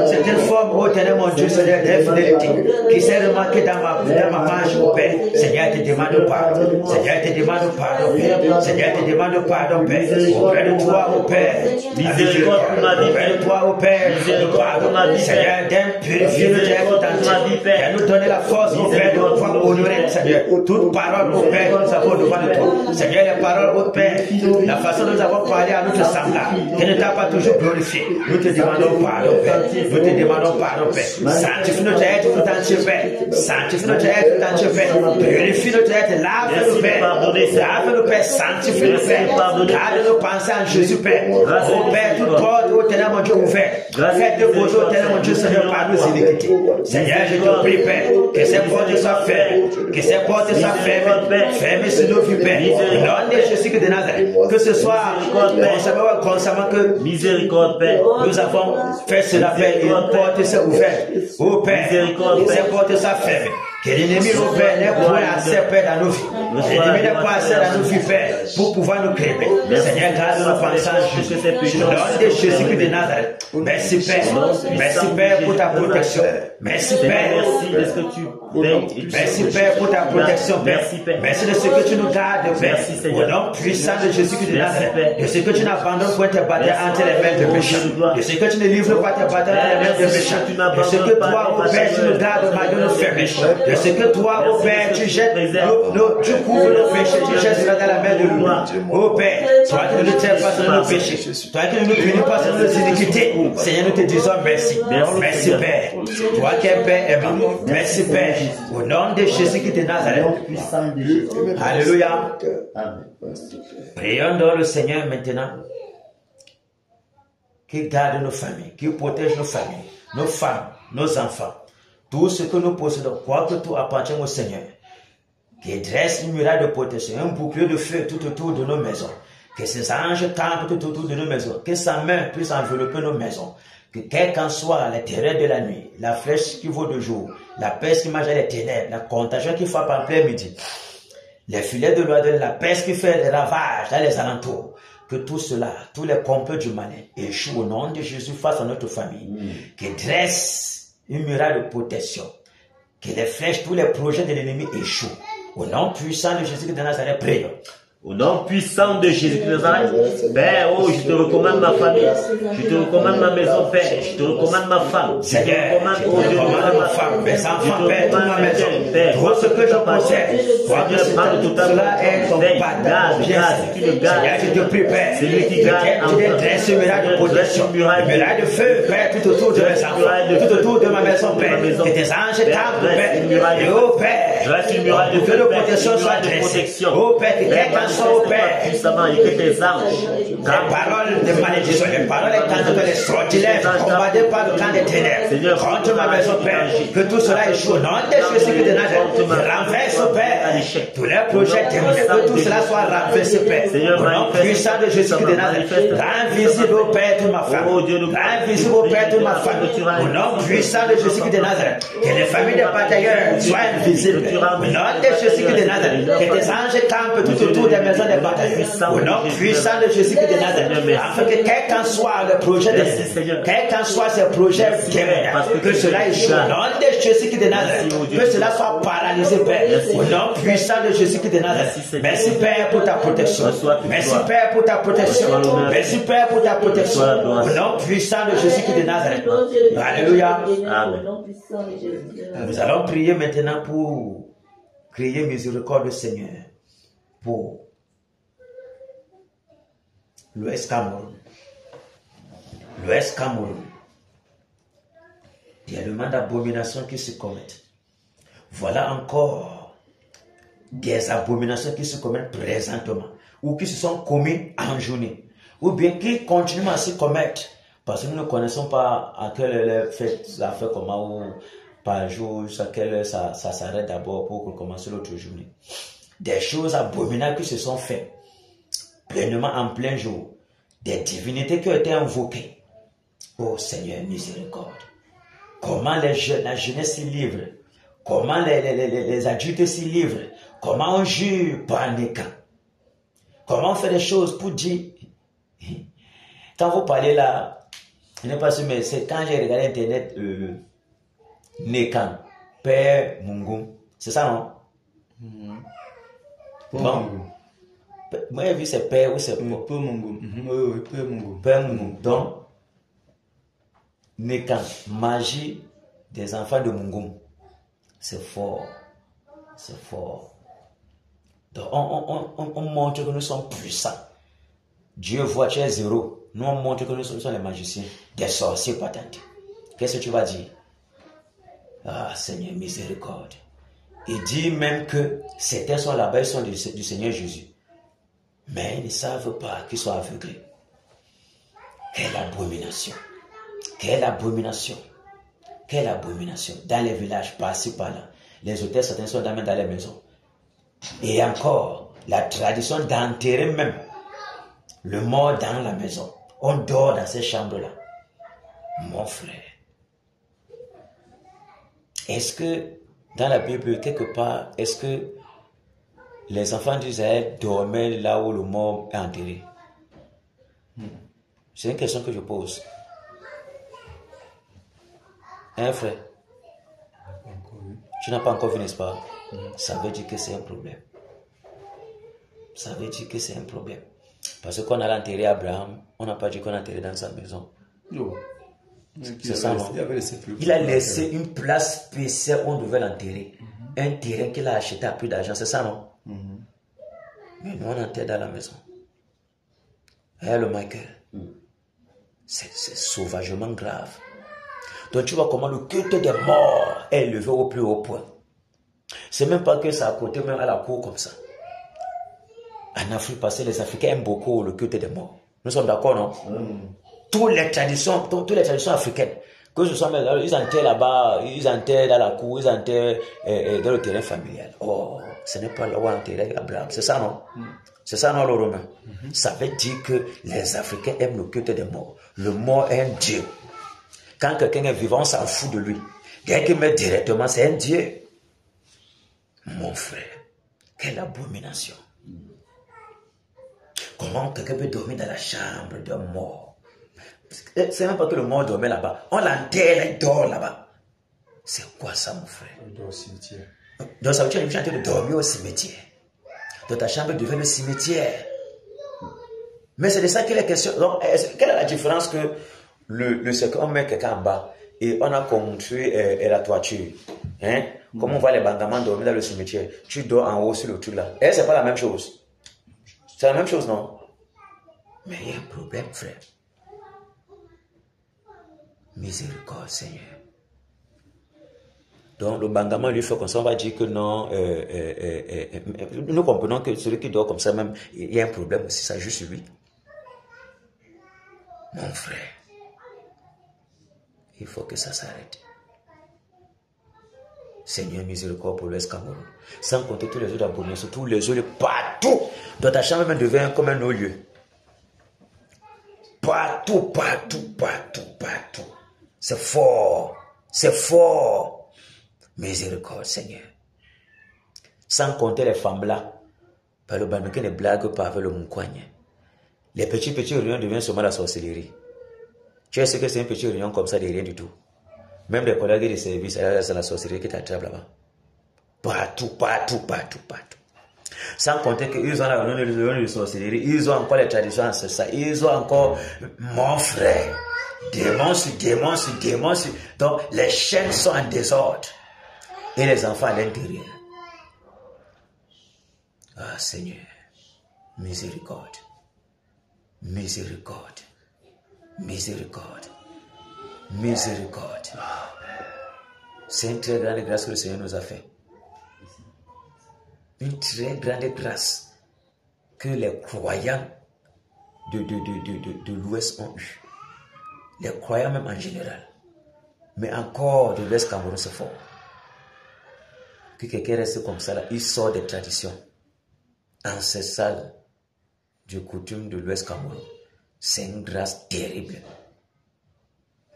c'est une forme, ô Ténèbre, mon Dieu, Seigneur, d'infidélité, qui s'est remarquée dans ma marche, ô Père. Seigneur, te demande pardon. Seigneur, te demande pardon, Père. Seigneur, te demande pardon, Père. Au Père de toi, ô Père. Miséricorde pour ma vie, Au Père de toi, ô Père. Miséricorde pour ma vie, Seigneur, purifier le Père tout entier. Père, nous donner la force, ô Père, de pouvoir honorer, Seigneur, toute parole, ô Père, que nous avons devant de toi. Seigneur, les paroles, ô Père, la façon dont nous avons parlé à notre semblable, qui ne t'a pas toujours glorifié. Nous te demandons pardon, Père. Nous te demandons pardon, Père. Sanctifie notre être tout entier, Père. Sanctifie notre être tout entier, Père. Purifie notre être, lave-nous, Père. Lave-nous, Père. Sanctifie-nous, Père. Garde nos pensées en Jésus, Père. Ô Père, toute porte, ô Ténèbre, mon Dieu, ouverte. Faites déposer, ô Ténèbre, mon Dieu, Seigneur, par nos iniquités. Seigneur, je te prie, Père, que ces portes soient fermées, que ces portes soient fermées, fermées sur nos vies, Père. Au nom de Jésus de Nazareth, que ce soit constamment que miséricorde, Père. Nous avons fait cela, Père, et une porte s'est ouverte. Ô Père, ces portes soient fermées. Que l'ennemi, ô Père, n'ait point assez, Père, dans nos vies. L'ennemi n'est pas assez dans nos vies, Père, pour pouvoir nous créer. Seigneur, garde nos pensées en Jésus. Au nom de Jésus de Nazareth. Merci, Père. Merci, Père, pour ta protection. Merci, Père. Merci de ce que tu fais. Merci, Père, pour ta protection, Père. Merci, Père. Merci de ce que tu nous gardes, Père. Merci, Seigneur. Au nom puissant de Jésus de Nazareth. Père. De ce que tu n'abandonnes pas tes batailles entre les mains de méchants. De ce que tu ne livres pas tes batailles entre les mains de méchants. De ce que toi, ô Père, tu nous gardes malgré nos faiblesses. De ce que toi, ô Père, tu jettes, tu couvres nos péchés, tu jettes cela dans la main de nous. Ô Père, toi qui ne nous tiens pas sur nos péchés, toi qui ne nous punis pas sur nos iniquités, Seigneur, nous te disons merci. Merci, Père. Toi qui es Père aimant. Merci, Père. Au nom de Jésus qui est de Nazareth. Alléluia. Prions donc le Seigneur maintenant qui garde nos familles, qui protège nos familles, nos femmes, nos enfants. Tout ce que nous possédons, quoi que tout appartient au Seigneur, qui dresse une muraille de protection, un bouclier de feu tout autour de nos maisons, que ses anges campent tout autour de nos maisons, que sa main puisse envelopper nos maisons, que quel qu'en soit les terreurs de la nuit, la flèche qui vaut de jour, la peste qui mange les ténèbres, la contagion qui frappe en plein midi, les filets de l'oiseau, la peste qui fait des ravages dans les alentours, que tout cela, tous les complots du malin échouent au nom de Jésus face à notre famille, qui dresse une muraille de protection, que les flèches, tous les projets de l'ennemi échouent. Au nom puissant de Jésus de Nazareth, prions. Au nom puissant de Jésus de Nazareth, Père, oh, je te recommande ma famille, je te recommande ma maison, Père, je te recommande ma femme, je te recommande, oh Dieu, ma femme, mes enfants, Père, toute ma maison, tout ce que je possède, toi, cela est ton pardon, tu le gardes, Seigneur, je te prie, Père, c'est lui qui garde, tu dresses une muraille de protection, une muraille de feu, Père, tout autour de mes enfants, tout autour de ma maison, Père, que tes anges campent, Père, et oh Père, que de protection soit dressée, oh Père, que quelqu'un soit, Père, puissamment, et que tes anges, les paroles de malédiction, les paroles de les sortilèges, combattés par le camp des ténèbres, contre ma maison, Père, que tout cela échoue, non de Jésus de Nazareth, renverse, Père, tous les projets démoniaques, que tout cela soit renversé, Père, au nom puissant de Jésus de Nazareth, rends visible au Père toute ma femme, rends visible au Père toute ma femme, au nom puissant de Jésus de Nazareth, que les familles des batailleurs soient invisibles, au nom de Jésus de Nazareth, que tes anges campent tout autour des maison des batailles. Au nom puissant de Jésus de Nazareth. Afin que quel qu'en soit le projet de quel qu'en soit ce projet, que cela échoue. Au nom de Jésus de Nazareth. Que cela soit paralysé, Père. Au nom puissant de Jésus de Nazareth. Merci, Père, pour ta protection. Merci, Père, pour ta protection. Merci, Père, pour ta protection. Au nom puissant de Jésus de Nazareth. Alléluia. Nous allons prier maintenant pour crier miséricorde, Seigneur, pour l'Ouest Cameroun. L'Ouest Cameroun. Il y a le mandat d'abominations qui se commettent. Voilà encore des abominations qui se commettent présentement, ou qui se sont commises en journée, ou bien qui continuent à se commettre, parce que nous ne connaissons pas à quelle heure ça fait comment, ou par jour, à quelle heure ça s'arrête d'abord pour commencer l'autre journée. Des choses abominables qui se sont faites, pleinement en plein jour, des divinités qui ont été invoquées. Oh Seigneur, miséricorde. Comment la jeunesse s'y livre, comment les adultes s'y livrent, comment on jure par Nécan, comment on fait des choses pour dire. Quand vous parlez là, je n'ai pas su, mais c'est quand j'ai regardé Internet, Nécan, Père Mungum, c'est ça non? Bon. Moi j'ai vu c'est Père ou c'est Père Mungum. Père Mungum. Donc, Nécan, magie des enfants de Mungum. C'est fort. C'est fort. Donc, on montre que nous sommes puissants. Dieu voit, tu es zéro. Nous, on montre que nous sommes les magiciens, des sorciers patentes. Qu'est-ce que tu vas dire? Ah, Seigneur, miséricorde. Il dit même que certains sont là-bas, ils sont du Seigneur Jésus. Mais ils ne savent pas qu'ils sont aveuglés. Quelle abomination! Quelle abomination! Quelle abomination! Dans les villages, par-ci, par-là, les hôtels, certains sont dans les maisons. Et encore, la tradition d'enterrer même le mort dans la maison. On dort dans ces chambres-là. Mon frère, est-ce que dans la Bible, quelque part, est-ce que les enfants d'Israël dormaient là où le mort est enterré? C'est une question que je pose. Hein, frère? Tu n'as pas encore vu, n'est-ce pas? Ça veut dire que c'est un problème. Ça veut dire que c'est un problème. Parce qu'on a enterré Abraham, on n'a pas dit qu'on a enterré dans sa maison. C'est ça, non? Il a laissé une place spéciale où on devait l'enterrer. Un terrain qu'il a acheté à plus d'argent, c'est ça, non? Mais nous, on enterre dans la maison. Le Michael. C'est sauvagement grave. Donc tu vois comment le culte des morts est élevé au plus haut point. C'est même pas que ça à côté, même à la cour comme ça. En Afrique, parce que les Africains aiment beaucoup le culte des morts. Nous sommes d'accord, non? Toutes les traditions africaines, que ce soit, ils enterrent là-bas, ils enterrent dans la cour, ils enterrent dans le terrain familial. Oh, ce n'est pas là où on enterrait Abraham. C'est ça, non? C'est ça, non, le Romain? Ça veut dire que les Africains aiment le culte des morts. Le mort est un Dieu. Quand quelqu'un est vivant, on s'en fout de lui. Dès qu'il meurt directement, c'est un Dieu. Mon frère, quelle abomination. Comment quelqu'un peut dormir dans la chambre d'un mort? C'est même pas que le mort dormait là-bas. On l'enterre, il dort là-bas. C'est quoi ça, mon frère? Il dort au cimetière. Donc ça veut dire que tu es en train de dormir au cimetière. Donc ta chambre devient le cimetière. Mais c'est de ça qu'il est question. Donc, quelle est la différence que on met quelqu'un en bas et on a construit la toiture? Hein? Comme on voit les bangamans dormir dans le cimetière, tu dors en haut sur le truc là. Et c'est pas la même chose. C'est la même chose, non? Mais il y a un problème, frère. Miséricorde, Seigneur. Donc, le bangaman lui fait comme ça, on va dire que non. Nous comprenons que celui qui dort comme ça, même, il y a un problème aussi, ça juste lui. Mon frère, il faut que ça s'arrête. Seigneur, miséricorde pour l'Ouest Cameroun. Sans compter tous les autres abominations, tous les autres partout. Dans ta chambre même devient comme un non-lieu. Partout, partout, partout, partout. C'est fort. C'est fort. Miséricorde, Seigneur. Sans compter les femmes là. Par le Banoké ne blague pas avec le Moukwanye. Les petits réunions deviennent seulement la sorcellerie. Tu sais que c'est un petit réunion comme ça de rien du tout. Même des collègues de service, c'est la sorcellerie qui t'attrape là-bas. Partout. Sans compter qu'ils ont la réunion de sorcellerie, ils ont encore les traditions ancestrales, ils ont encore mon frère. Démons. Donc les chaînes sont en désordre. Et les enfants à l'intérieur. Ah Seigneur, miséricorde. C'est une très grande grâce que le Seigneur nous a fait. Une très grande grâce que les croyants de l'Ouest ont eu. Les croyants même en général. Mais encore de l'Ouest Cameroun, c'est fort. Que quelqu'un reste comme ça, là, il sort des traditions ancestrales du coutume de l'Ouest Cameroun. C'est une grâce terrible.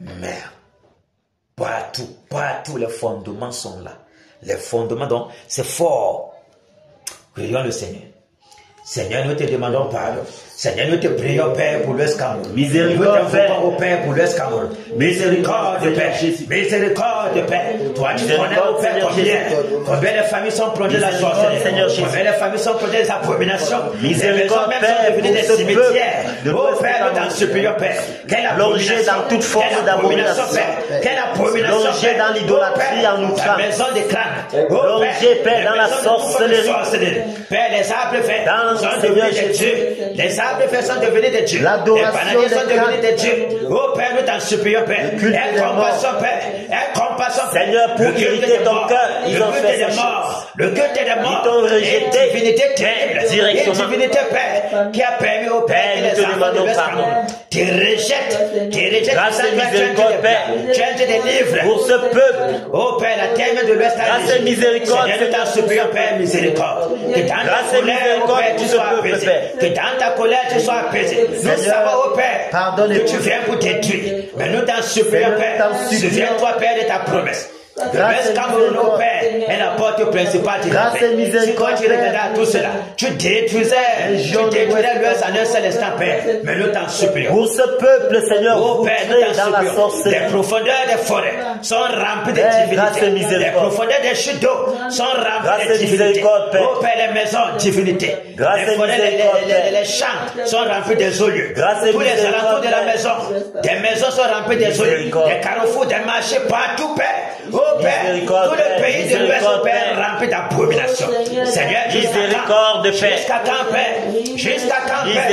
Mais partout les fondements sont là. Les fondements, donc, c'est fort. Prions le Seigneur. Seigneur, nous te demandons pardon. Seigneur, nous te prions, Père, pour l'Ouest Cameroun. Miséricorde, Père, au Père, pour l'Ouest Cameroun. Miséricorde, Père. Miséricorde, Père. Toi, tu connais, au Père, combien les familles sont plongées dans la sorcellerie. Combien les familles sont plongées dans les abominations. Miséricorde, Père, pour des cimetières. Oh, Père, nous t'en supplions, Père. Quelle abomination. Dans toute forme d'abomination. Quelle abomination. Plongé dans l'idolâtrie en outrance. La maison des crânes. Plongé, Père, dans la sorcellerie. Père, les arbres faits sont devenus des dieux. Les arbres faits sont devenus des dieux. Les bananiers sont devenus des dieux. Oh Père, nous t'en supplions, Père. Aie compassion, Père. Aie compassion, Seigneur, pour irriter ton cœur. Ils ont fait des morts. Le culte des morts. Ils t'ont rejeté. Divinité terrible. Directement. Une divinité, Père, qui a permis au Père et les enfants de l'Ouest Cameroun. Tu rejettes. Grâce et miséricorde, Père. Tu as des livres. Pour ce peuple. Oh Père, la terre de l'Ouest Cameroun. Grâce et miséricorde. Seigneur, nous t'en supplions, Père, miséricorde. Que dans ta colère, oh Père, tu sois apaisé. Que dans ta colère, tu sois apaisé. Nous savons, oh Père, que tu viens pour détruire. Mais nous t'en supplions, Père. Souviens-toi, Père, de ta promesse. L'Ouest Cameroun, oh Père, est la porte principale de la paix. Si quand tu regardais tout cela, tu détruisais l'Ouest en un seul instant, Père. Mais nous t'en supplions. Pour ce peuple, Seigneur, oh Père, nous t'en supplions. Les profondeurs des forêts sont remplies de divinités. Les profondeurs des chutes d'eau sont remplies de divinités. Oh Père, les maisons, divinités. Les forêts, les champs sont remplis des eaux lieux. Tous les alentours de la maison, des maisons sont remplies des eaux lieux. Des carrefours, des marchés, partout, Père. Oh Père, tout le pays de l'Ouest, Père, rempli d'abomination. Seigneur, miséricorde, Père. Jusqu'à quand, Père? Jusqu'à quand, Père?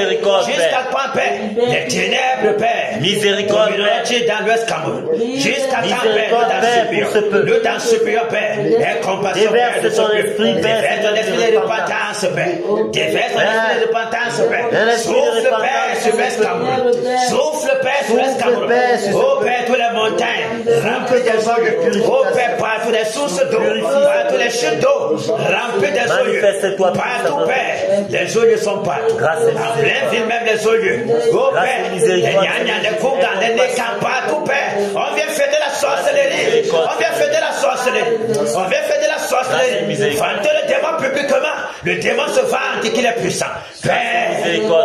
Jusqu'à quand, Père? Les ténèbres, Père. Miséricorde, Père. Dans l'Ouest Cameroun. Jusqu'à quand, Père? Nous t'en supplions, Père. Aie compassion, Père. Déverse ton esprit, Père. Déverse ton esprit de repentance, Père. Déverse ton esprit de repentance, Père. Souffle, Père, sur l'Ouest Cameroun. Souffle, Père, sur l'Ouest Cameroun. Oh Père, toutes les montagnes remplies des eaux. Oh Père, partout les sources d'eau, partout les chutes d'eau, remplies des eaux lieux. Partout, Père, les eaux lieux sont partout. En pleine ville, même les eaux lieux. Oh Père, les gnagnas, les kougas, les nékans, partout, Père. On vient fêter la sorcellerie. On vient fêter la sorcellerie. On vient fêter la sorcellerie. Vanter le démon publiquement. Le démon se vante qu'il est puissant. Père,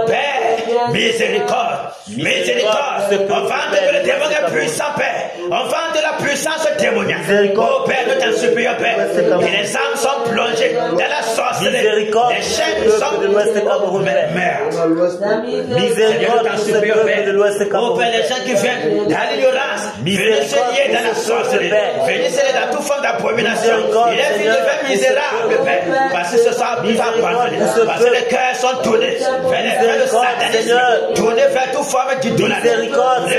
Père, miséricorde. Miséricorde. On vante que le démon est puissant, Père. On vante la puissance démoniaque. Oh Père, nous t'en supplions, Père. Que les âmes sont plongées dans la sorcellerie. Les chaînes sont miséricorde, t'en supplions, Père. Oh Père, les gens qui viennent dans l'ignorance, venez se lier dans la sorcellerie. Venez se lier dans toute forme d'abomination. Il est venu de faire misérable, Père. Parce que ce soir, parce que les cœurs sont tournés vers le satanisme, tournés vers toute forme d'idolâtrie,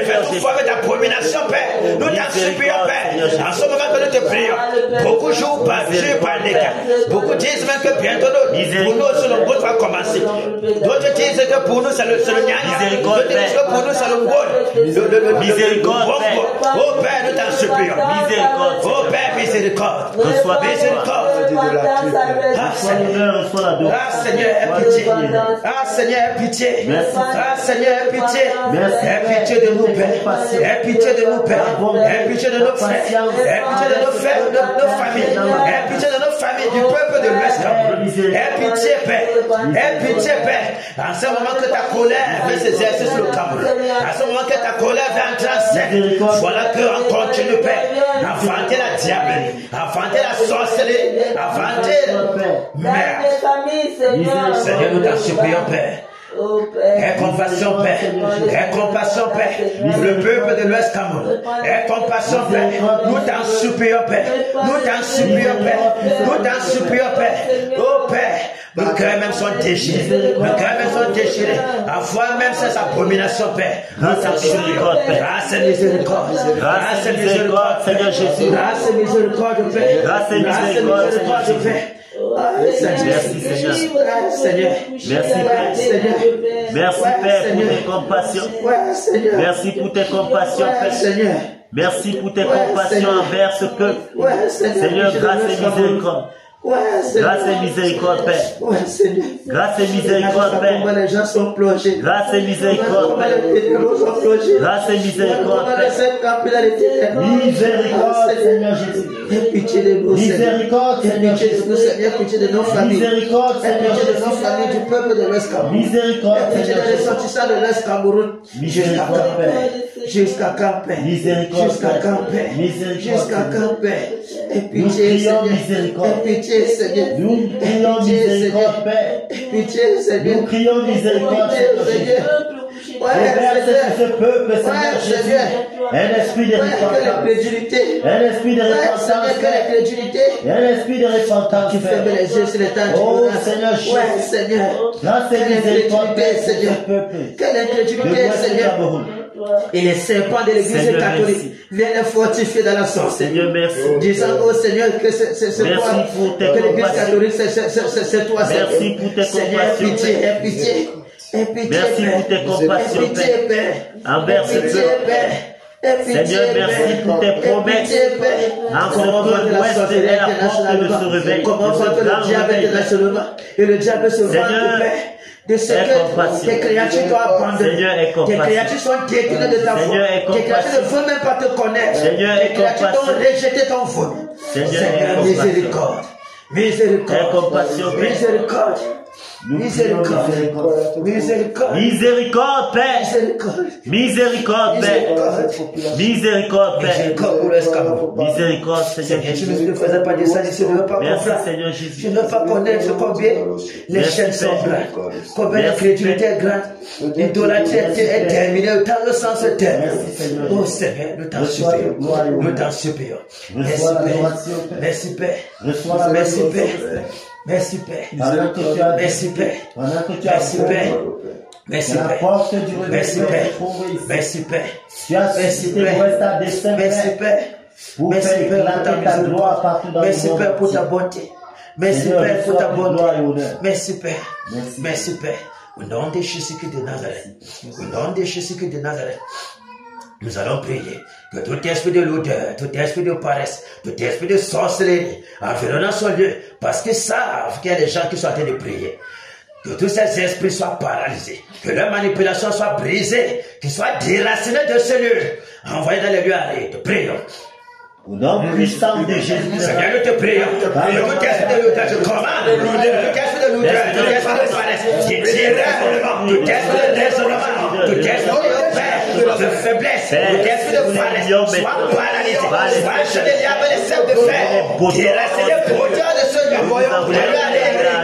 vers toute forme d'abomination, Père. Nous t'en supplions, Père. En ce moment que nous te prions, beaucoup jouent par Dieu, par les cas. Beaucoup disent même que bientôt, pour nous, c'est le monde va commencer. D'autres disent que pour nous, c'est le gnagna. D'autres disent que pour nous, c'est le bon. Miséricorde, Père. Oh Père, nous t'en supplions. Miséricorde. Oh Père, miséricorde. Miséricorde. Ah Seigneur, aie pitié. Ah Seigneur, aie pitié. Ah Seigneur, aie pitié. Aie pitié de nous, Père. Aie pitié de nous, Père. Aie pitié de nos frères. Aie pitié de nos frères, de nos familles. Aie pitié de nos familles. famille, du peuple de l'Ouest Cameroun. Aie pitié, Père. Aie pitié, Père. En ce moment que ta colère veut s'exercer sur le Cameroun. En ce moment que ta colère veut entrer en scène. Voilà qu'on continue, Père. Enfanter la diablerie, enfanter la sorcellerie, enfanter merde. Seigneur, nous t'en supplions, Père. Aie compassion, Père. Aie compassion, Père. Le peuple de l'Ouest Cameroun. Aie compassion, Père. Nous t'en supplions, Père. Nous t'en supplions, Père. Nous t'en supplions, Père. Oh, Père. Nos cœurs même sont déchirés. Nos cœurs même sont déchirés. Avoir même ces abominations, Père. Nous t'en supplions, Père. Grâce et miséricorde. Grâce et miséricorde, Seigneur Jésus. Grâce et miséricorde, Père. Grâce et miséricorde, Père. Merci Seigneur. Seigneur. Merci Père. Merci Père pour tes compassions. Merci pour tes compassions, Père. Merci pour tes compassions envers ce peuple. Seigneur, grâce et miséricorde. Grâce et miséricorde, Père. Grâce et miséricorde, Père. Les gens sont plongés. Grâce et miséricorde, Père. Grâce et miséricorde, Père. Miséricorde, Seigneur Jésus. Aie pitié de nous, Miséricorde, Seigneur Jésus. Aie pitié de nos familles. Miséricorde, Aie Seigneur pitié de nos Jésus. familles du peuple de l'Ouest Cameroun. Miséricorde, Aie pitié Seigneur des Jésus. ressortissants de l'Ouest Cameroun. Jusqu'à quand, Père? Jusqu'à quand, Père? Miséricorde, Jusqu'à quand, Père? Miséricorde, Jusqu'à quand, Père? Aie Nous pitié, prions Seigneur. miséricorde. Aie pitié, Seigneur. Nous crions miséricorde, Père. Aie pitié, Seigneur. Nous crions miséricorde, Seigneur Jésus. Reverse sur ce peuple, Seigneur Jésus. Un esprit de repentance. Un esprit de repentance. Un esprit de repentance. Tu fermes les yeux sur les temps. Oh Seigneur Jésus. Seigneur. Grâce et miséricorde, Père, sur ce peuple. Quelle incrédulité, Seigneur. Et les serpents de l'église Seigneur, catholique viennent fortifier dans la sorcellerie. Seigneur, merci. Disant, oh Seigneur, que c'est toi. Merci pour tes Que l'église compassions. catholique, c'est toi, Seigneur. Merci pour tes Seigneur, compassions, pitié, Père. pitié. Merci pour tes compassions, Pitié, Père. envers ce Pitié, peuple. Père. Seigneur, merci pour tes promesses. En ce peuple ouest est la porte de ce réveil. Comment faire que le diable est nationalement et le diable se vante, Seigneur, Père, de ce aie que compassion. tes créatures t'ont abandonné. Seigneur, aie Tes compassion. créatures sont détournées de ta Seigneur, aie foi. Tes créatures ne compassion. veulent même pas te connaître. Seigneur, aie Tes créatures t'ont compassion. rejeté ton fond. Seigneur, aie compassion. Miséricorde. Miséricorde. Aie compassion, Père. Miséricorde. Nous prions Miséricorde. miséricorde. Miséricorde. Miséricorde, Père. Miséricorde. Miséricorde, Père. Miséricorde, Père. Miséricorde pour l'Ouest Cameroun. Miséricorde, Seigneur Seigneur, je Jésus. ne faisais pas de ça, je ne veux pas Merci, comprendre. Seigneur Je Jésus. ne veux pas connaître combien les Merci, chaînes sont Père. grandes, combien Merci, l'incrédulité Père. est grande, l'idolâtrie est terminée, autant le sens est terminé. Merci, Seigneur. Oh Seigneur, nous t'en Reçois supplions. la gloire et Nous l'honneur. t'en supplions. Merci Reçois Père. l'adoration, Père. Merci Père. Reçois la Merci gloire, Père. Père. Merci Père. Pendant que tu as Merci Père. Pendant que tu as Merci Père. Merci la Père. porte du réveil Merci est Père. trouvée ici. Merci Père. Tu as Merci suscité Père. l'ouest à dessein, Merci Père, Père. pour Merci faire Père pour ta éclater ta gloire partout miséricorde. dans le Merci monde Père pour ta entier. bonté. Merci Seigneur, Père pour ta reçois bonté. gloire et honneur. Merci Père. Merci. Merci Père. Au nom de Jésus-Christ de Nazareth. Au nom de Jésus-Christ de Nazareth. Nous allons prier que tout esprit de l'odeur, tout esprit de paresse, tout esprit de sorcellerie environnant son lieu, parce qu'ils savent qu'il y a des gens qui sont en train de prier. Que tous ces esprits soient paralysés, que leur manipulation soit brisée, qu'ils soient déracinés de ce lieu, envoyés dans les lieux arides. Prions. Au nom puissant de Jésus. Seigneur, nous te prions. Et tout esprit de l'odeur, je commande. Tout esprit de l'odeur, tout esprit de paresse, qui tire tout esprit de désolation, tout esprit de faiblesse, tout esprit de paresse, soit paralysé, soit chenillable les serres de fer, déraciné le produit de ce lieu,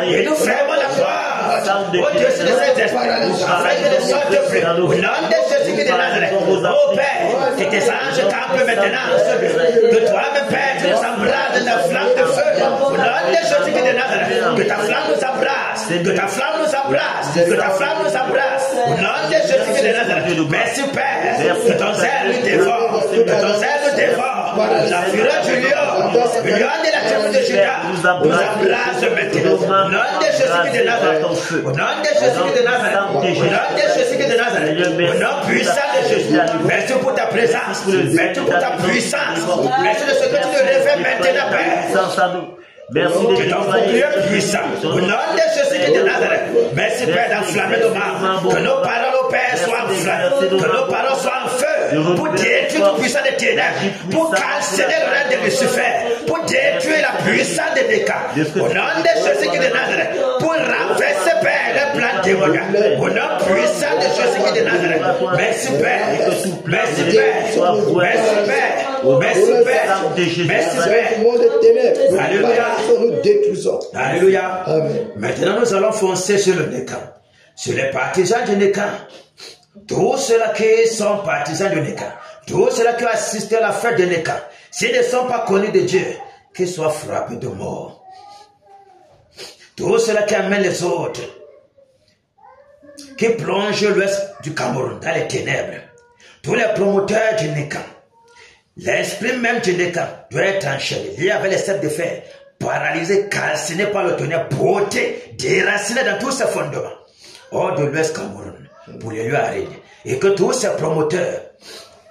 et nous fermons la porte au-dessus de cet esprit, afin que ne sorte plus. Au nom de Jésus-Christ de Nazareth, ô Père, que tes anges campent maintenant en ce lieu, que toi-même, Père, tu nous embrasses de ta flamme de feu, au nom de Jésus-Christ de Nazareth, que ta flamme nous embrasse, que ta flamme nous embrasse, que ta flamme nous embrasse, au nom de Jésus-Christ de Nazareth. Merci, Père, que ton zèle nous dévore, que ton zèle nous dévore, la fureur du lion, le lion de la tribu de Juda, nous embrasse maintenant, au nom de Jésus-Christ de Nazareth, au nom de Jésus-Christ de Nazareth, au nom de Jésus-Christ de Nazareth, au nom puissant de Jésus. Merci pour ta présence, merci pour ta puissance, merci de ce que tu nous révèles maintenant, Père. Merci de que ton prière puissant, au nom de Jésus-Christ de Nazareth. Merci Père d'enflammer nos mains, que nos paroles nos pères soient en feu, que nos parents soient en feu, pour détruire tout puissant des ténèbres, pour canceller le règne de Lucifer, pour détruire la puissance des décas. Au nom de Jésus-Christ de Nazareth, pour renverser, Père, le plan démoniaque. Au nom puissant de Jésus-Christ de Nazareth. Merci, Père. Merci, Père. Merci, Père. Merci, Père. Merci, Père. Alléluia. Nous détruisons. Alléluia. Amen. Maintenant, nous allons foncer sur le Nécan, sur les partisans du Nécan. Tous ceux-là qui sont partisans du Nécan, tous ceux-là qui ont assisté à la fête du Nécan, s'ils ne sont pas connus de Dieu, qu'ils soient frappés de mort. Tous ceux-là qui amènent les autres, qui plongent l'ouest du Cameroun dans les ténèbres, tous les promoteurs du Nécan, l'esprit même du Nécan doit être enchaîné, lié avec les sept de fer, paralysé, calciné par le tonnerre, beauté, déraciné dans tous ses fondements, hors de l'ouest Cameroun, pour les lui arrêter. Et que tous ces promoteurs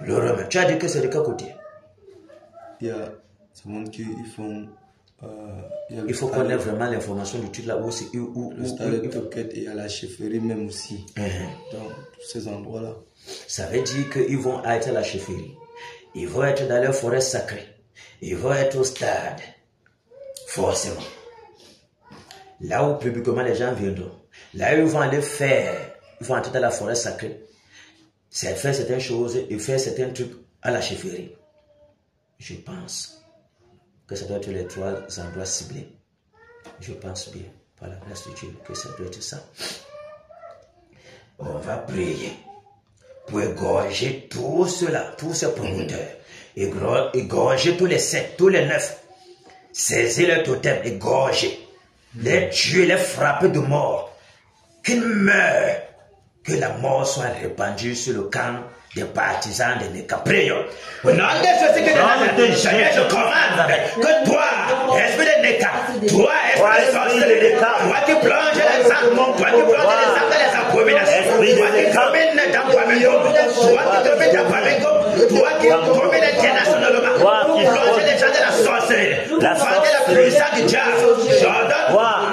le remettent. Tu as dit que c'est de quel côté? Il y a ce monde qui font. Il faut qu'on ait vraiment l'information du titre là où c'est le stade de Toquette et à la chefferie même aussi. Dans tous ces endroits-là. Ça veut dire qu'ils vont être à la chefferie. Ils vont être dans leur forêt sacrée. Ils vont être au stade. Forcément. Là où publiquement les gens viendront. Là où ils vont aller faire. Ils vont entrer dans la forêt sacrée. C'est faire certaines choses et faire certains trucs à la chefferie. Je pense que ça doit être les trois endroits ciblés. Je pense bien, par la grâce de Dieu, que ça doit être ça. On va prier pour égorger tout cela, tous ces promoteurs, égorger tous les 7, tous les 9, saisir le totem, égorger, les tuer, les frapper de mort, qu'ils meurent, que la mort soit répandue sur le camp des partisans de Nécan. Prions. Au nom de Jésus-Christ, je commande que toi, esprit de Nécan, toi, esprit de sorcier de Nécan, toi qui plonges les âmes, toi qui plonges les âmes dans les abominations, toi qui domines dans Pamegom, toi qui domines dans Pamegom, toi qui domines internationalement, pour plonger les gens de la sorcellerie, pour vendre la puissance du diable. J'ordonne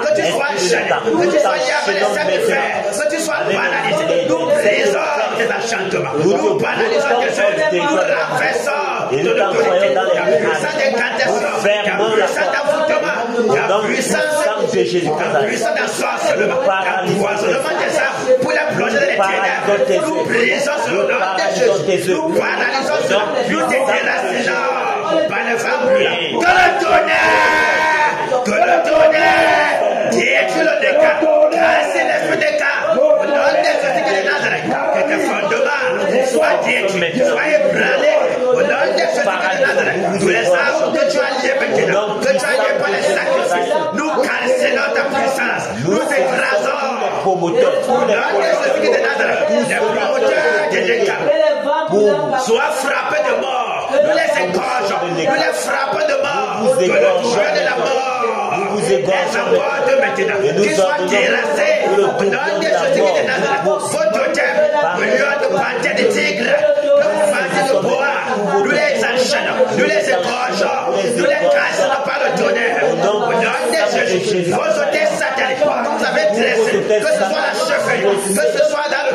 que tu sois enchaîné, que tu sois lié avec les sacs de fer, que tu sois banalisé. Nous brisons tes enchantements. Nous banalisons tes œuvres. Nous renversons de l'autorité. La puissance d'incantation, la puissance d'envoûtement, la puissance d'ensorcellement, l'empoisonnement des âmes pour la plonger dans les ténèbres. Nous brisons sur le nom de Jésus. Nous banalisons cela. Nous déterrassons par le vent brûlant. Que le tonnerre! Que le tonnerre! Détruis le décat. Cassez l'esprit décat. Au nom de Jésus de Nazareth. Que tes fondements soient détruits, soient ébranlés. Au nom de Jésus de Nazareth. Tous les arbres que tu as liés maintenant, que tu as liés par les sacrifices, nous cancellons ta puissance. Nous écrasons. Au nom de Jésus de Nazareth. Les promoteurs de décat soient frappés de mort. Nous les égorgeons. Nous les frappons de mort. Que le jour de la mort. Nous vous égorgeons maintenant. Qu'ils soient terrassés. Au nom de Jésus de Nazareth. Vos totems, au lieu de panthère de tigre, que vous vendez de bois, nous les enchaînons, nous les égorgeons, nous les cassons par le tonnerre. Au nom de Jésus, vos hôtels sataniques, vous avez dressé, que ce soit la chefferie, que ce soit dans le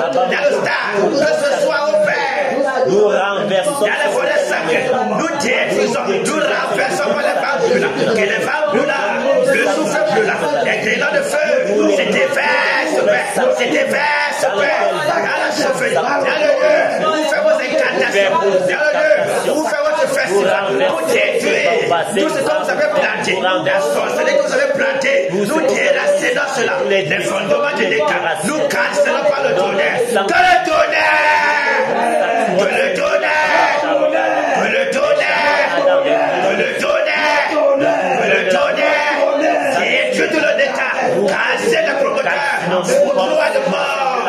stade, que ce soit au père, nous renversons dans les volets sacrés, nous détruisons, nous renversons par les vents brûlants, que les vents brûlants, le souffle brûlant, les grillons de feu, c'est déverse, Père, c'est déverse, Père, dans la chefferie, dans le lieu, vous faites vos incantations, dans le lieu, vous faites votre festival, vous détruisez tout ce que vous avez planté, la sorcellerie que vous avez plantée, nous déracinons cela, les fondements de l'état, nous cancellons par le tonnerre, que le tonnerre, que le tonnerre, que le tonnerre, que le tonnerre, que le tonnerre, détruit tout le état, cassez les promoteurs, pour gloire de mort,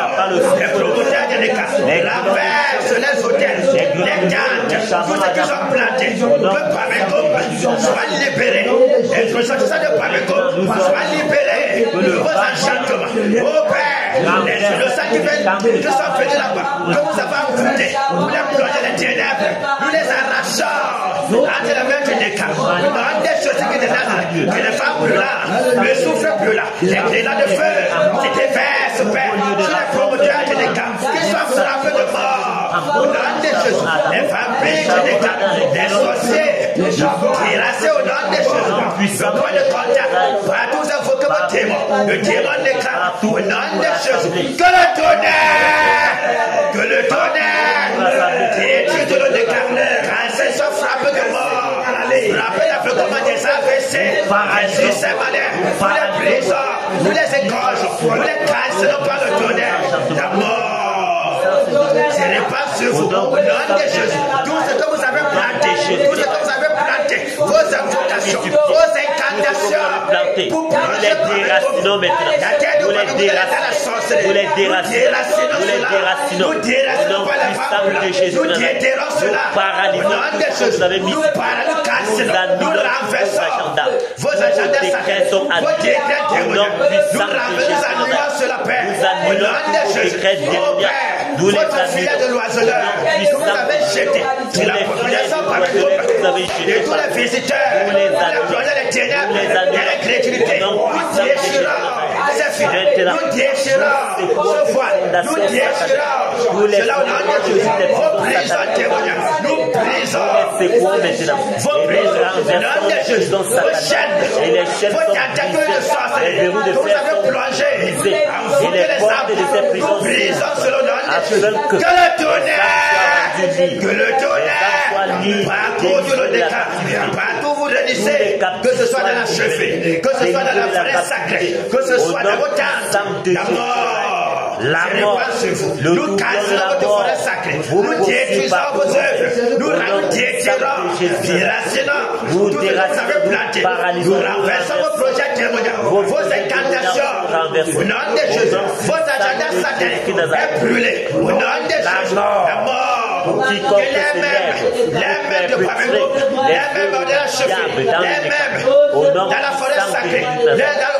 les promoteurs de l'état, renverse les hôtels, les tentes, tout ce qu'ils ont planté, que Pamegom soit libéré, les ressortissants de Pamegom soient libérés de vos enchantements. Oh Père, les innocents qui sont venus là-bas, que vous avez envoûtés, vous les plongez les ténèbres, nous les arrachons entre les mains du décat. Dans des choses qui que les femmes brûlantes, le souffle brûlant, les grenades de feu qui déversent, Père, sur les promoteurs de l'État, qui soient frappés de mort, au nom de Jésus, les vampires de l'État, les sorciers, terrassés au nom de Jésus, le point de contact, partout où invoquez votre démon, le démon d'éclat, au nom de Jésus, que le tonnerre, détruit de l'eau d'éclat, quand c'est soit frappé de mort, frappé d'aveuglement des AVC, les systèmes malais, pour les prisons, pour les écoles, pour les cancers par le tonnerre, la mort. Ce n'est pas sur vous, au nom de Jésus, tout ce que vous avez planté, tout ce que vous avez planté, vos invocations, vos incantations, pour plonger déracinons maintenant. Nous les déracinons. Nous les déracinons. Nous les déracinons. Au nom puissant de Jésus. Nous paralysons tout ce que vous avez mis. Nous annulons vos décrets sont annulés. Au nom puissant de Jésus. Nous annulons vos décrets derniers. Nous les annulons. Vous avez jeté sur la population par le de tous les visiteurs, nous les annulons, les ténèbres, les crédulité, nous déchirons, c'est fini, nous déchirons ce voile, nous déchirons, cela au nom de Jésus, vos prisons témoignent, nous brisons, vos prisons, au nom de Jésus, vos chaînes, vos tentacules de sorcellerie, que vous avez plongé, envoûté les arbres, nous brisons cela au nom de Jésus, que le tonnerre, partout où le déclare, partout où vous réunissez, que ce soit dans la cheville, que ce soit dans la forêt sacrée, que ce soit dans vos tentes, la mort, la mort, nous cassons votre forêt sacrée, nous détruisons vos œuvres, nous détruisons, déracinons tout ce que vous avez planté, nous renversons vos projets témoignages, vos incantations, au nom de Jésus, vos agendas sataniques est brûlé, au nom de Jésus, la mort. Que les mêmes de Pamego, les mêmes de la cheville, les mêmes dans la forêt sacrée,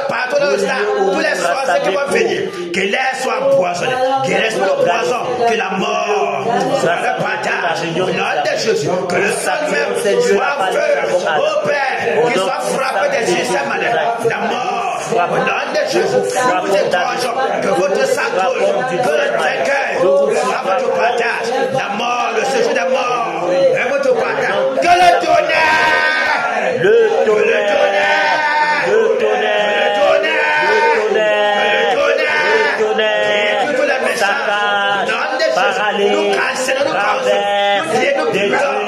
partout dans le stade, tous les sorciers qui vont venir, que l'air soit empoisonné, qu'il reste le poison, que la mort soit le partage, au nom de Jésus, que le sang même soit en feu, au Père, qu'il soit frappé des systèmes malades, la mort, au nom de Jésus, nous vous étrangeons, que votre sang coule, que le vainqueur soit votre partage, la mort. Le séjour des morts est votre partage. Que le tonnerre, le tonnerre, le tonnerre, tous les méchants, nous cassons, nous cassons, nous détruisons.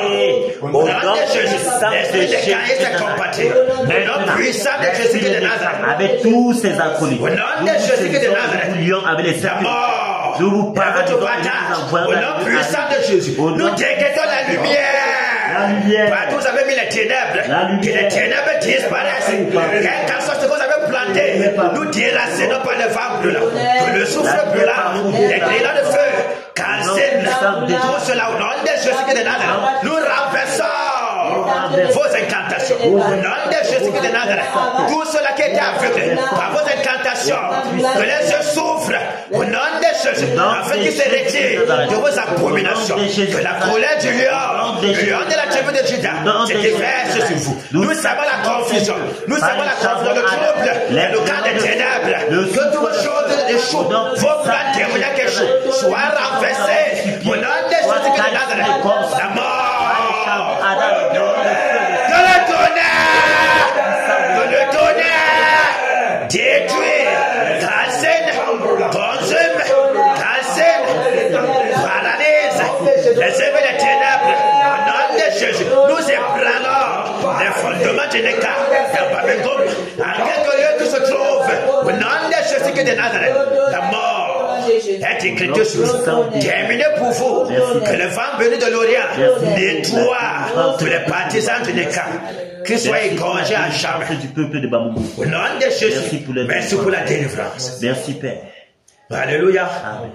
Au nom de Jésus, l'esprit de Caïn est compati. Au nom puissant de Jésus de Nazareth, avec tous ces acolytes, au nom de Jésus de Nazareth, avec les la mort. Je vous parle de partage. Au nom puissant de Jésus, nous décrétons la lumière. Partout vous avez mis les ténèbres. Que les ténèbres disparaissent. Quelle sorte que vous avez planté, nous déracinons par le vent brûlant. Que le souffle brûlant, les grillons de feu, calcine tout cela au nom de Jésus de Nazareth. Nous renversons vos incantations. Au nom de Jésus de Nazareth. Tout cela qui était aveuglé par vos incantations, que les yeux s'ouvrent. Au nom de Jésus, afin qu'il se retire de vos abominations. Que la colère du lion, le lion de la tribu de Juda, se déverse sur vous. Nous savons la confusion. Nous savons la confusion, le trouble, le camp des ténèbres. Que toutes vos choses échouent. Vos plans témoignages échouent. Soient renversés. Au nom de Jésus de Nazareth. La mort. Que le tonnerre détruit, calcine, consume, paralyse les œuvres des ténèbres. Au nom de Jésus, nous ébranlons les fondements de l'État, de Babylone, à quelque lieu qui se trouve. Au nom de Jésus de Nazareth, la mort est écrite sur vous. Terminé pour vous. Que le vent venu de l'Orient nettoie tous les partisans de l'État. Qu'ils soient égorgés à jamais. Au nom de Jésus, merci pour la délivrance. Merci Père. Alléluia. Amen.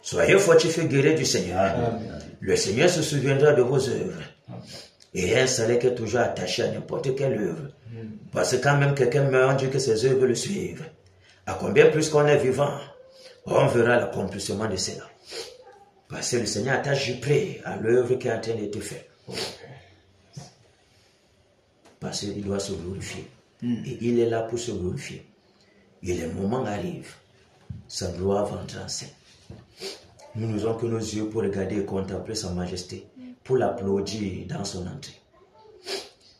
Soyez fortifiés, guéris du Seigneur. Amen. Le Seigneur se souviendra de vos œuvres. Et un salaire qui est toujours attaché à n'importe quelle œuvre. Parce que quand même quelqu'un meurt, on dit que ses œuvres le suivent. À combien plus qu'on est vivant, on verra l'accomplissement de cela. Parce que le Seigneur attache, je prie, à l'œuvre qui est en train d'être faite. Parce qu'il doit se glorifier. Et il est là pour se glorifier. Et le moment arrive, sa gloire va entrer en scène. Nous n'avons que nos yeux pour regarder et contempler sa majesté, pour l'applaudir dans son entrée.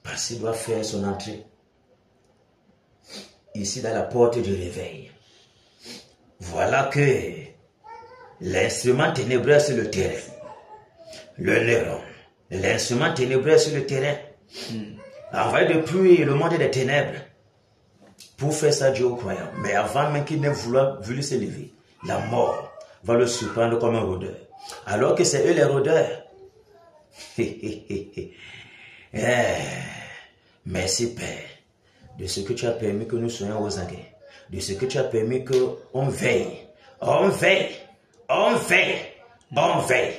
Parce qu'il doit faire son entrée ici dans la porte du réveil. Voilà que l'instrument ténébreux sur le terrain, le néron, l'instrument ténébreux sur le terrain, envoyé depuis le monde des ténèbres pour faire ça Dieu aux croyants. Mais avant même qu'il n'ait voulu se lever, la mort va le surprendre comme un rôdeur. Alors que c'est eux les rôdeurs. Merci Père de ce que tu as permis que nous soyons aux aguets, de ce que tu as permis qu'on veille, on veille, on veille, on veille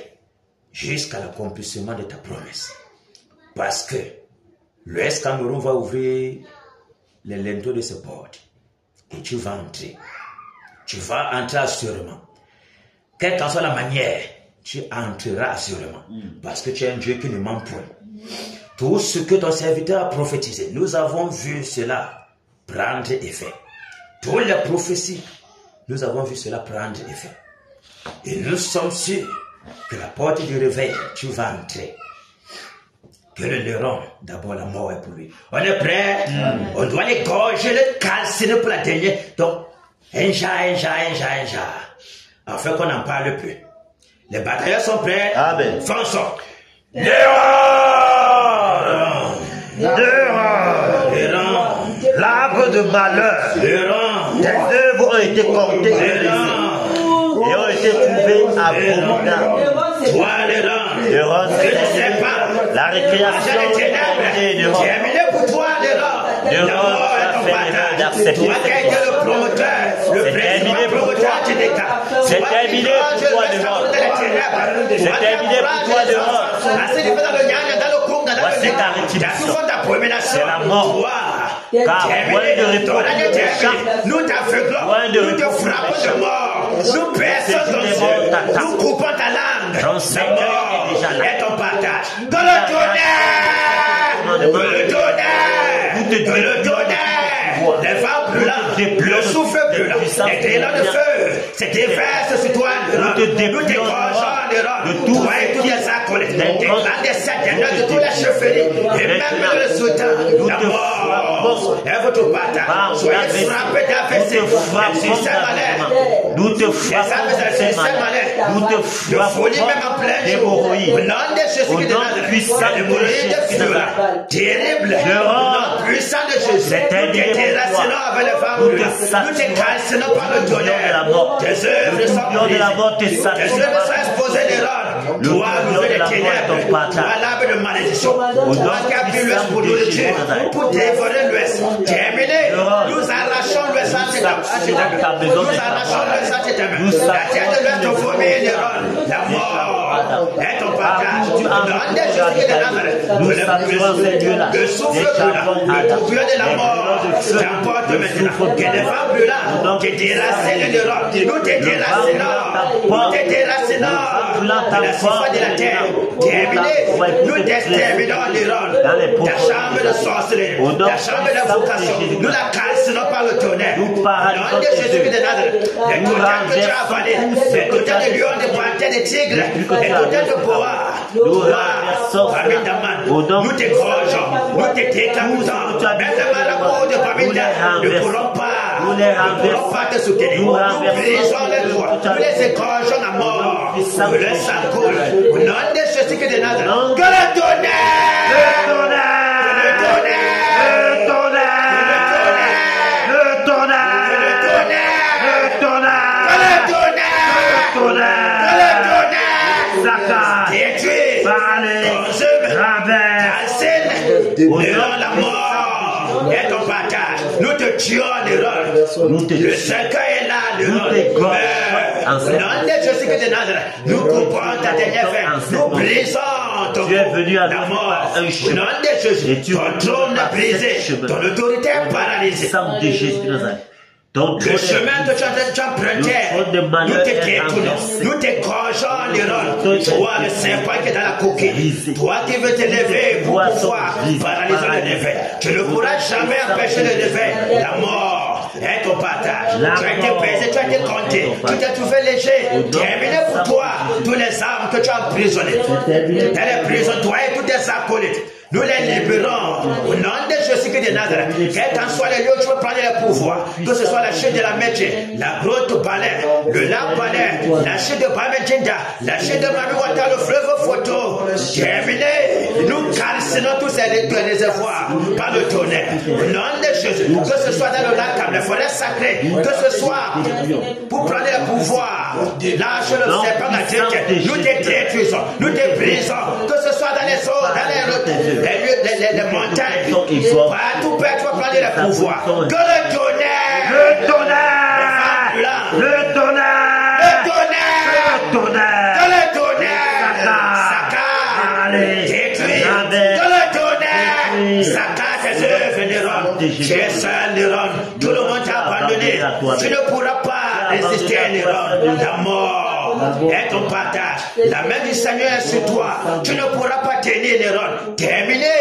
jusqu'à l'accomplissement de ta promesse. Parce que l'Ouest Cameroun va ouvrir les linteaux de ses portes et tu vas entrer. Tu vas entrer assurément. Quelle qu'en soit la manière, tu entreras assurément. Parce que tu es un Dieu qui ne ment point. Tout ce que ton serviteur a prophétisé, nous avons vu cela prendre effet. Toutes les prophéties, nous avons vu cela prendre effet. Et nous sommes sûrs que la porte du réveil, tu vas entrer. Que le néron, d'abord la mort est pour lui. On est prêt? On doit les gorger, le calciner pour la dernière. Donc, un jar. Afin qu'on n'en parle plus. Les batailleurs sont prêts? Amen. Fonçons. L'arbre de malheur. Tes œuvres ont été comptées et ont été trouvées abominables. La récréation est de terminé pour toi, d'accepter. Toi qui as été le promoteur, le principal promoteur de l'État. C'est terminé pour toi de mort. C'est terminé pour toi de mort. Voici ta rétribution. C'est la mort. Car loin de répondre, nous t'aveuglons, nous te frappons de mort, nous perçons ton ciel, nous coupons ta langue. La mort est ton partage. De le tonnerre, les vents brûlants, le souffle brûlant, les grêlons de feu, se déversent sur toi, nous t'égorgeons de toi et tous tes acolytes, des grands des seigneurs de tous les chefferies, et même le sultan, la mort est votre partage. Soyez frappés d'AVC, nous te frappons de folie même en plein jour. Au nom de Jésus de Nazareth, terrible, au nom puissant de Jésus, nous te déracinons avec le vent brûlant, nous te calcinons par le tonnerre, tes œuvres sont brisées, tes œuvres sont exposées des rocs, toi, nous les ténèbres, toi, l'arbre de malédiction, toi qui as pris l'Ouest pour nous le tuer, pour dévorer l'Ouest, terminé, nous arrachons l'Ouest à tes mains, nous arrachons l'Ouest à tes mains, la terre de l'Ouest te vomit les rocs, la mort est ton partage, au nom de Jésus de Nazareth, le souffle brûlant, le coupure de la mort, t'emporte maintenant, que les vents brûlants, te déracine les rocs, nous te déracinons, de la surface de la terre, terminé, nous exterminons l'Iran, la chambre de sorcellerie, la chambre d'invocation, nous la calcinons par le tonnerre, au nom de Jésus de Nazareth, les totems que tu as avalés, les totems de lions, de panthères, de tigres, les totems de bois, parmi Daman, nous te gorgeons, nous te décapitons, même le marabout de Pamida ne pourront pas te soutenir, nous brisons les doigts, nous les égorgeons à mort, le sang coule, au nom de Jésus de Nazareth, que le la mort est ton partage. Nous te tuons l'erreur. Le cercueil est là, l'erreur. Au nom de Jésus de Nazareth, nous coupons ta dernière fin. Nous brisons ton la mort. Au nom de Jésus, ton trône est brisé. Ton autorité est paralysée. Le chemin que tu empruntais, nous te détournons, nous t'égorgeons l'Iran. Toi, le serpent qui est dans la coquille, toi qui veux te lever pour pouvoir paralyser le réveil. Tu ne pourras jamais empêcher le réveil. La mort est ton partage. Tu as été pesé, tu as été compté, tu t'es trouvé léger. Terminé pour toi tous les âmes que tu as emprisonnées. Dans les prisons, toi et tous tes acolytes. Nous les libérons au nom de Jésus-Christ de Nazareth. Quel qu'en soit les lieux où tu veux prendre le pouvoir, que ce soit la chute de la Métier, la grotte Balais, le lac Balais, la chute de Bamedjinda, la chute de Mamiwata, le fleuve Photo. Terminé. Nous calcinons tous ces réservoirs par le tonnerre. Au nom de Jésus, que ce soit dans le lac, dans les forêts sacrées, que ce soit pour prendre le pouvoir, lâche le serpent à Dieu, nous te détruisons, nous te brisons, que ce soit dans les eaux, dans les montagnes, partout peut être prendre le pouvoir. Que le tonnerre, le tonnerre, le tonnerre, le tonnerre, le tonnerre, que le tonnerre, saccade, détruit, que le tonnerre, saccade tes œuvres, Néron. Tu es seul, Néron. Tout le monde t'a abandonné. Tu ne pourras pas résister, Néron. La mort est ton partage. La main du Seigneur est sur toi. Tu ne pourras pas tenir, Néron. Terminé.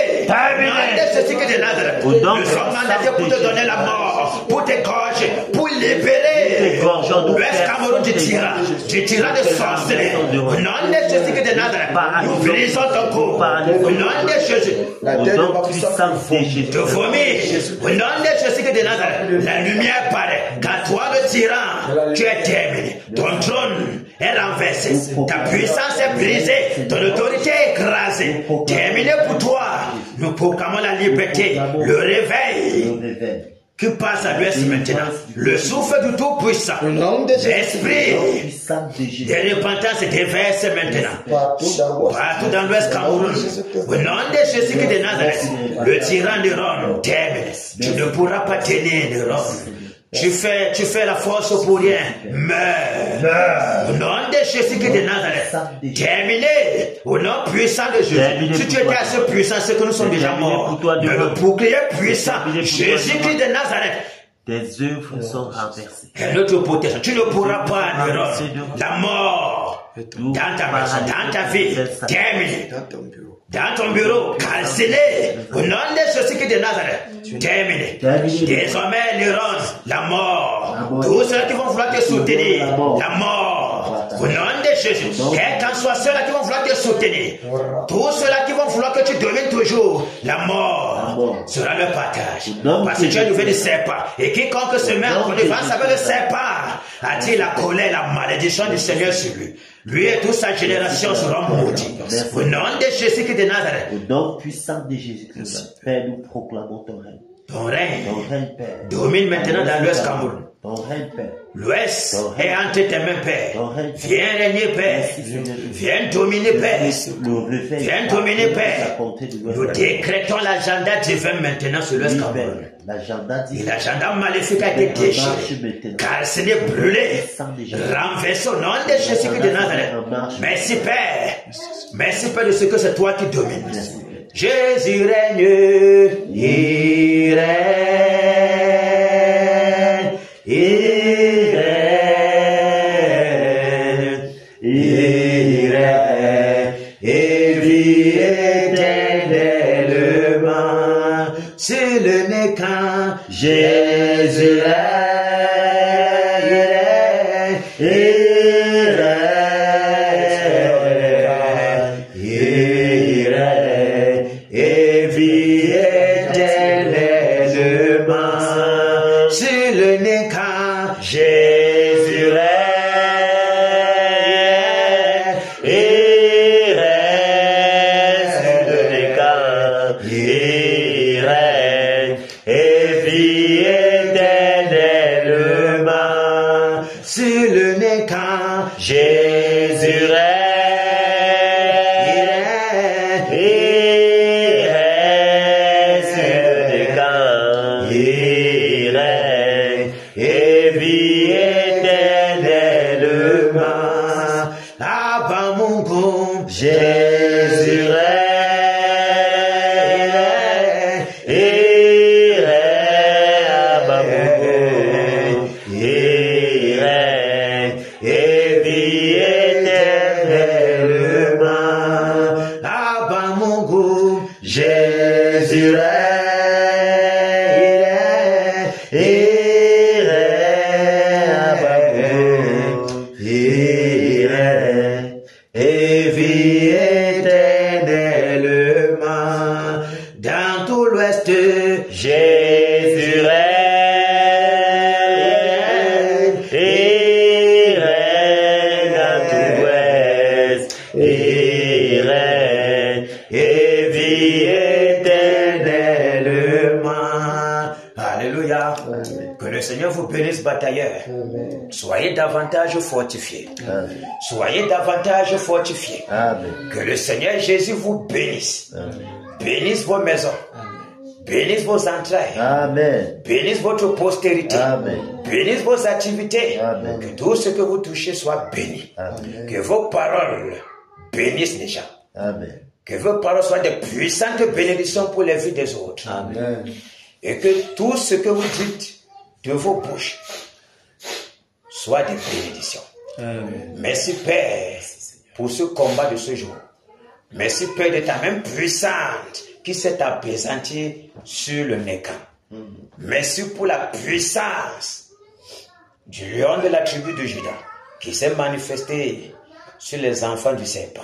C'est de Nazareth. Nous sommes mandatés pour te donner la mort, pour t'égorger, pour libérer l'Ouest Cameroun du tyran de sorcellerie. Au nom de Jésus de Nazareth, nous brisons ton corps. Au nom de Jésus, te vomir. Au nom de Jésus de Nazareth, la lumière paraît. Quand toi, le tyran, tu es terminé. Ton trône est renversé. Ta puissance est brisée. Ton autorité est écrasée. Terminé pour toi. Nous proclamons la liberté, le réveil qui passe à l'ouest maintenant. Le souffle du Tout-Puissant, l'esprit de repentance déverse maintenant. Partout dans l'ouest Cameroun, au nom de Jésus-Christ de Nazareth, le tyran de Rome termine. Tu ne pourras pas tenir de Rome. Tu fais la force pour rien. Meurs. Au nom de Jésus-Christ de Nazareth. Terminé. Au nom puissant de Jésus. Si tu étais assez puissant, c'est que nous sommes déjà morts. Mais le bouclier puissant, Jésus-Christ de Nazareth. Tes œuvres sont renversées. Et notre protection. Tu ne pourras pas, Néron. La mort dans ta maison, dans ta vie. Terminé. Dans ton bureau, calciné, au nom de Jésus-Christ de Nazareth, terminé. Désormais, Néron, la mort. Tous ceux qui vont vouloir te soutenir, la mort. Au nom de Jésus, quels qu'en soient ceux-là qui vont vouloir te soutenir, tous ceux-là qui vont vouloir que tu domines toujours, la mort sera le partage. Parce que tu es nouveau du serpent. Et quiconque se met en connivence avec le serpent attire la colère, la malédiction du Seigneur sur lui. Lui et toute sa génération seront maudits. Au nom de Jésus-Christ de Nazareth. Au nom puissant de Jésus-Christ, Père, nous proclamons ton règne. Ton règne Père. Domine maintenant dans l'Ouest Cameroun. Ton règne, Père. L'Ouest est entre tes mains, Père. Viens régner, Père. Viens dominer, Père. Viens dominer, Père. Nous décrétons l'agenda divin maintenant sur l'Ouest Cameroun. Et l'agenda maléfique a été déchiré, calciné, brûlé, renversé au nom de Jésus-Christ de Nazareth. Merci, Père. Merci, Père, de ce que c'est toi qui domines. Jésus règne, il règne, il règne, il règne, et vit éternellement. C'est le nez quand Jésus règne, il règne, il règne, et vit éternellement. C'est le nez quand Jésus règne, il règne, c'est le nez quand il règne, et vit éternellement. C'est le nez quand Jésus règne, il règne, c'est le nez quand il règne, et vit éternellement. Abba Mungu, Jésus règne, et vis éternellement dans tout l'ouest. Jésus règne et règne dans tout l'ouest et règne et vit éternellement. Alléluia. Amen. Que le Seigneur vous bénisse, batailleurs. Amen. Soyez davantage fortifiés. Amen. Soyez davantage fortifiés. Amen. Que le Seigneur Jésus vous bénisse. Amen. Bénisse vos maisons. Bénisse vos entrailles. Amen. Bénisse votre postérité. Amen. Bénisse vos activités. Amen. Que tout ce que vous touchez soit béni. Amen. Que vos paroles bénissent les gens. Amen. Que vos paroles soient des puissantes bénédictions pour les vies des autres. Amen. Et que tout ce que vous dites de vos bouches soit des bénédictions. Amen. Merci Père pour ce combat de ce jour. Merci Père de ta main puissante qui s'est apaisantie sur le Nécan. Merci pour la puissance du lion de la tribu de Juda qui s'est manifesté sur les enfants du serpent.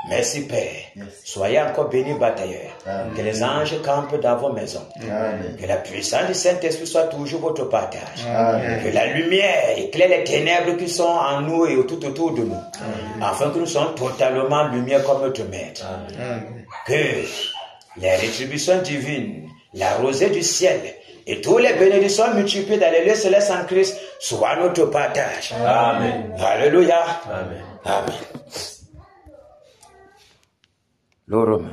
Merci Père. Soyez encore bénis batailleurs. Amen. Que les anges campent dans vos maisons. Amen. Que la puissance du Saint-Esprit soit toujours votre partage. Amen. Que la lumière éclaire les ténèbres qui sont en nous et tout autour de nous. Afin que nous soyons totalement lumière comme notre Maître. Amen. Que les rétributions divines, la rosée du ciel et toutes les bénédictions multipliées dans les lieux célestes en Christ soient notre partage. Amen. Alléluia. Amen. Amen. Loro.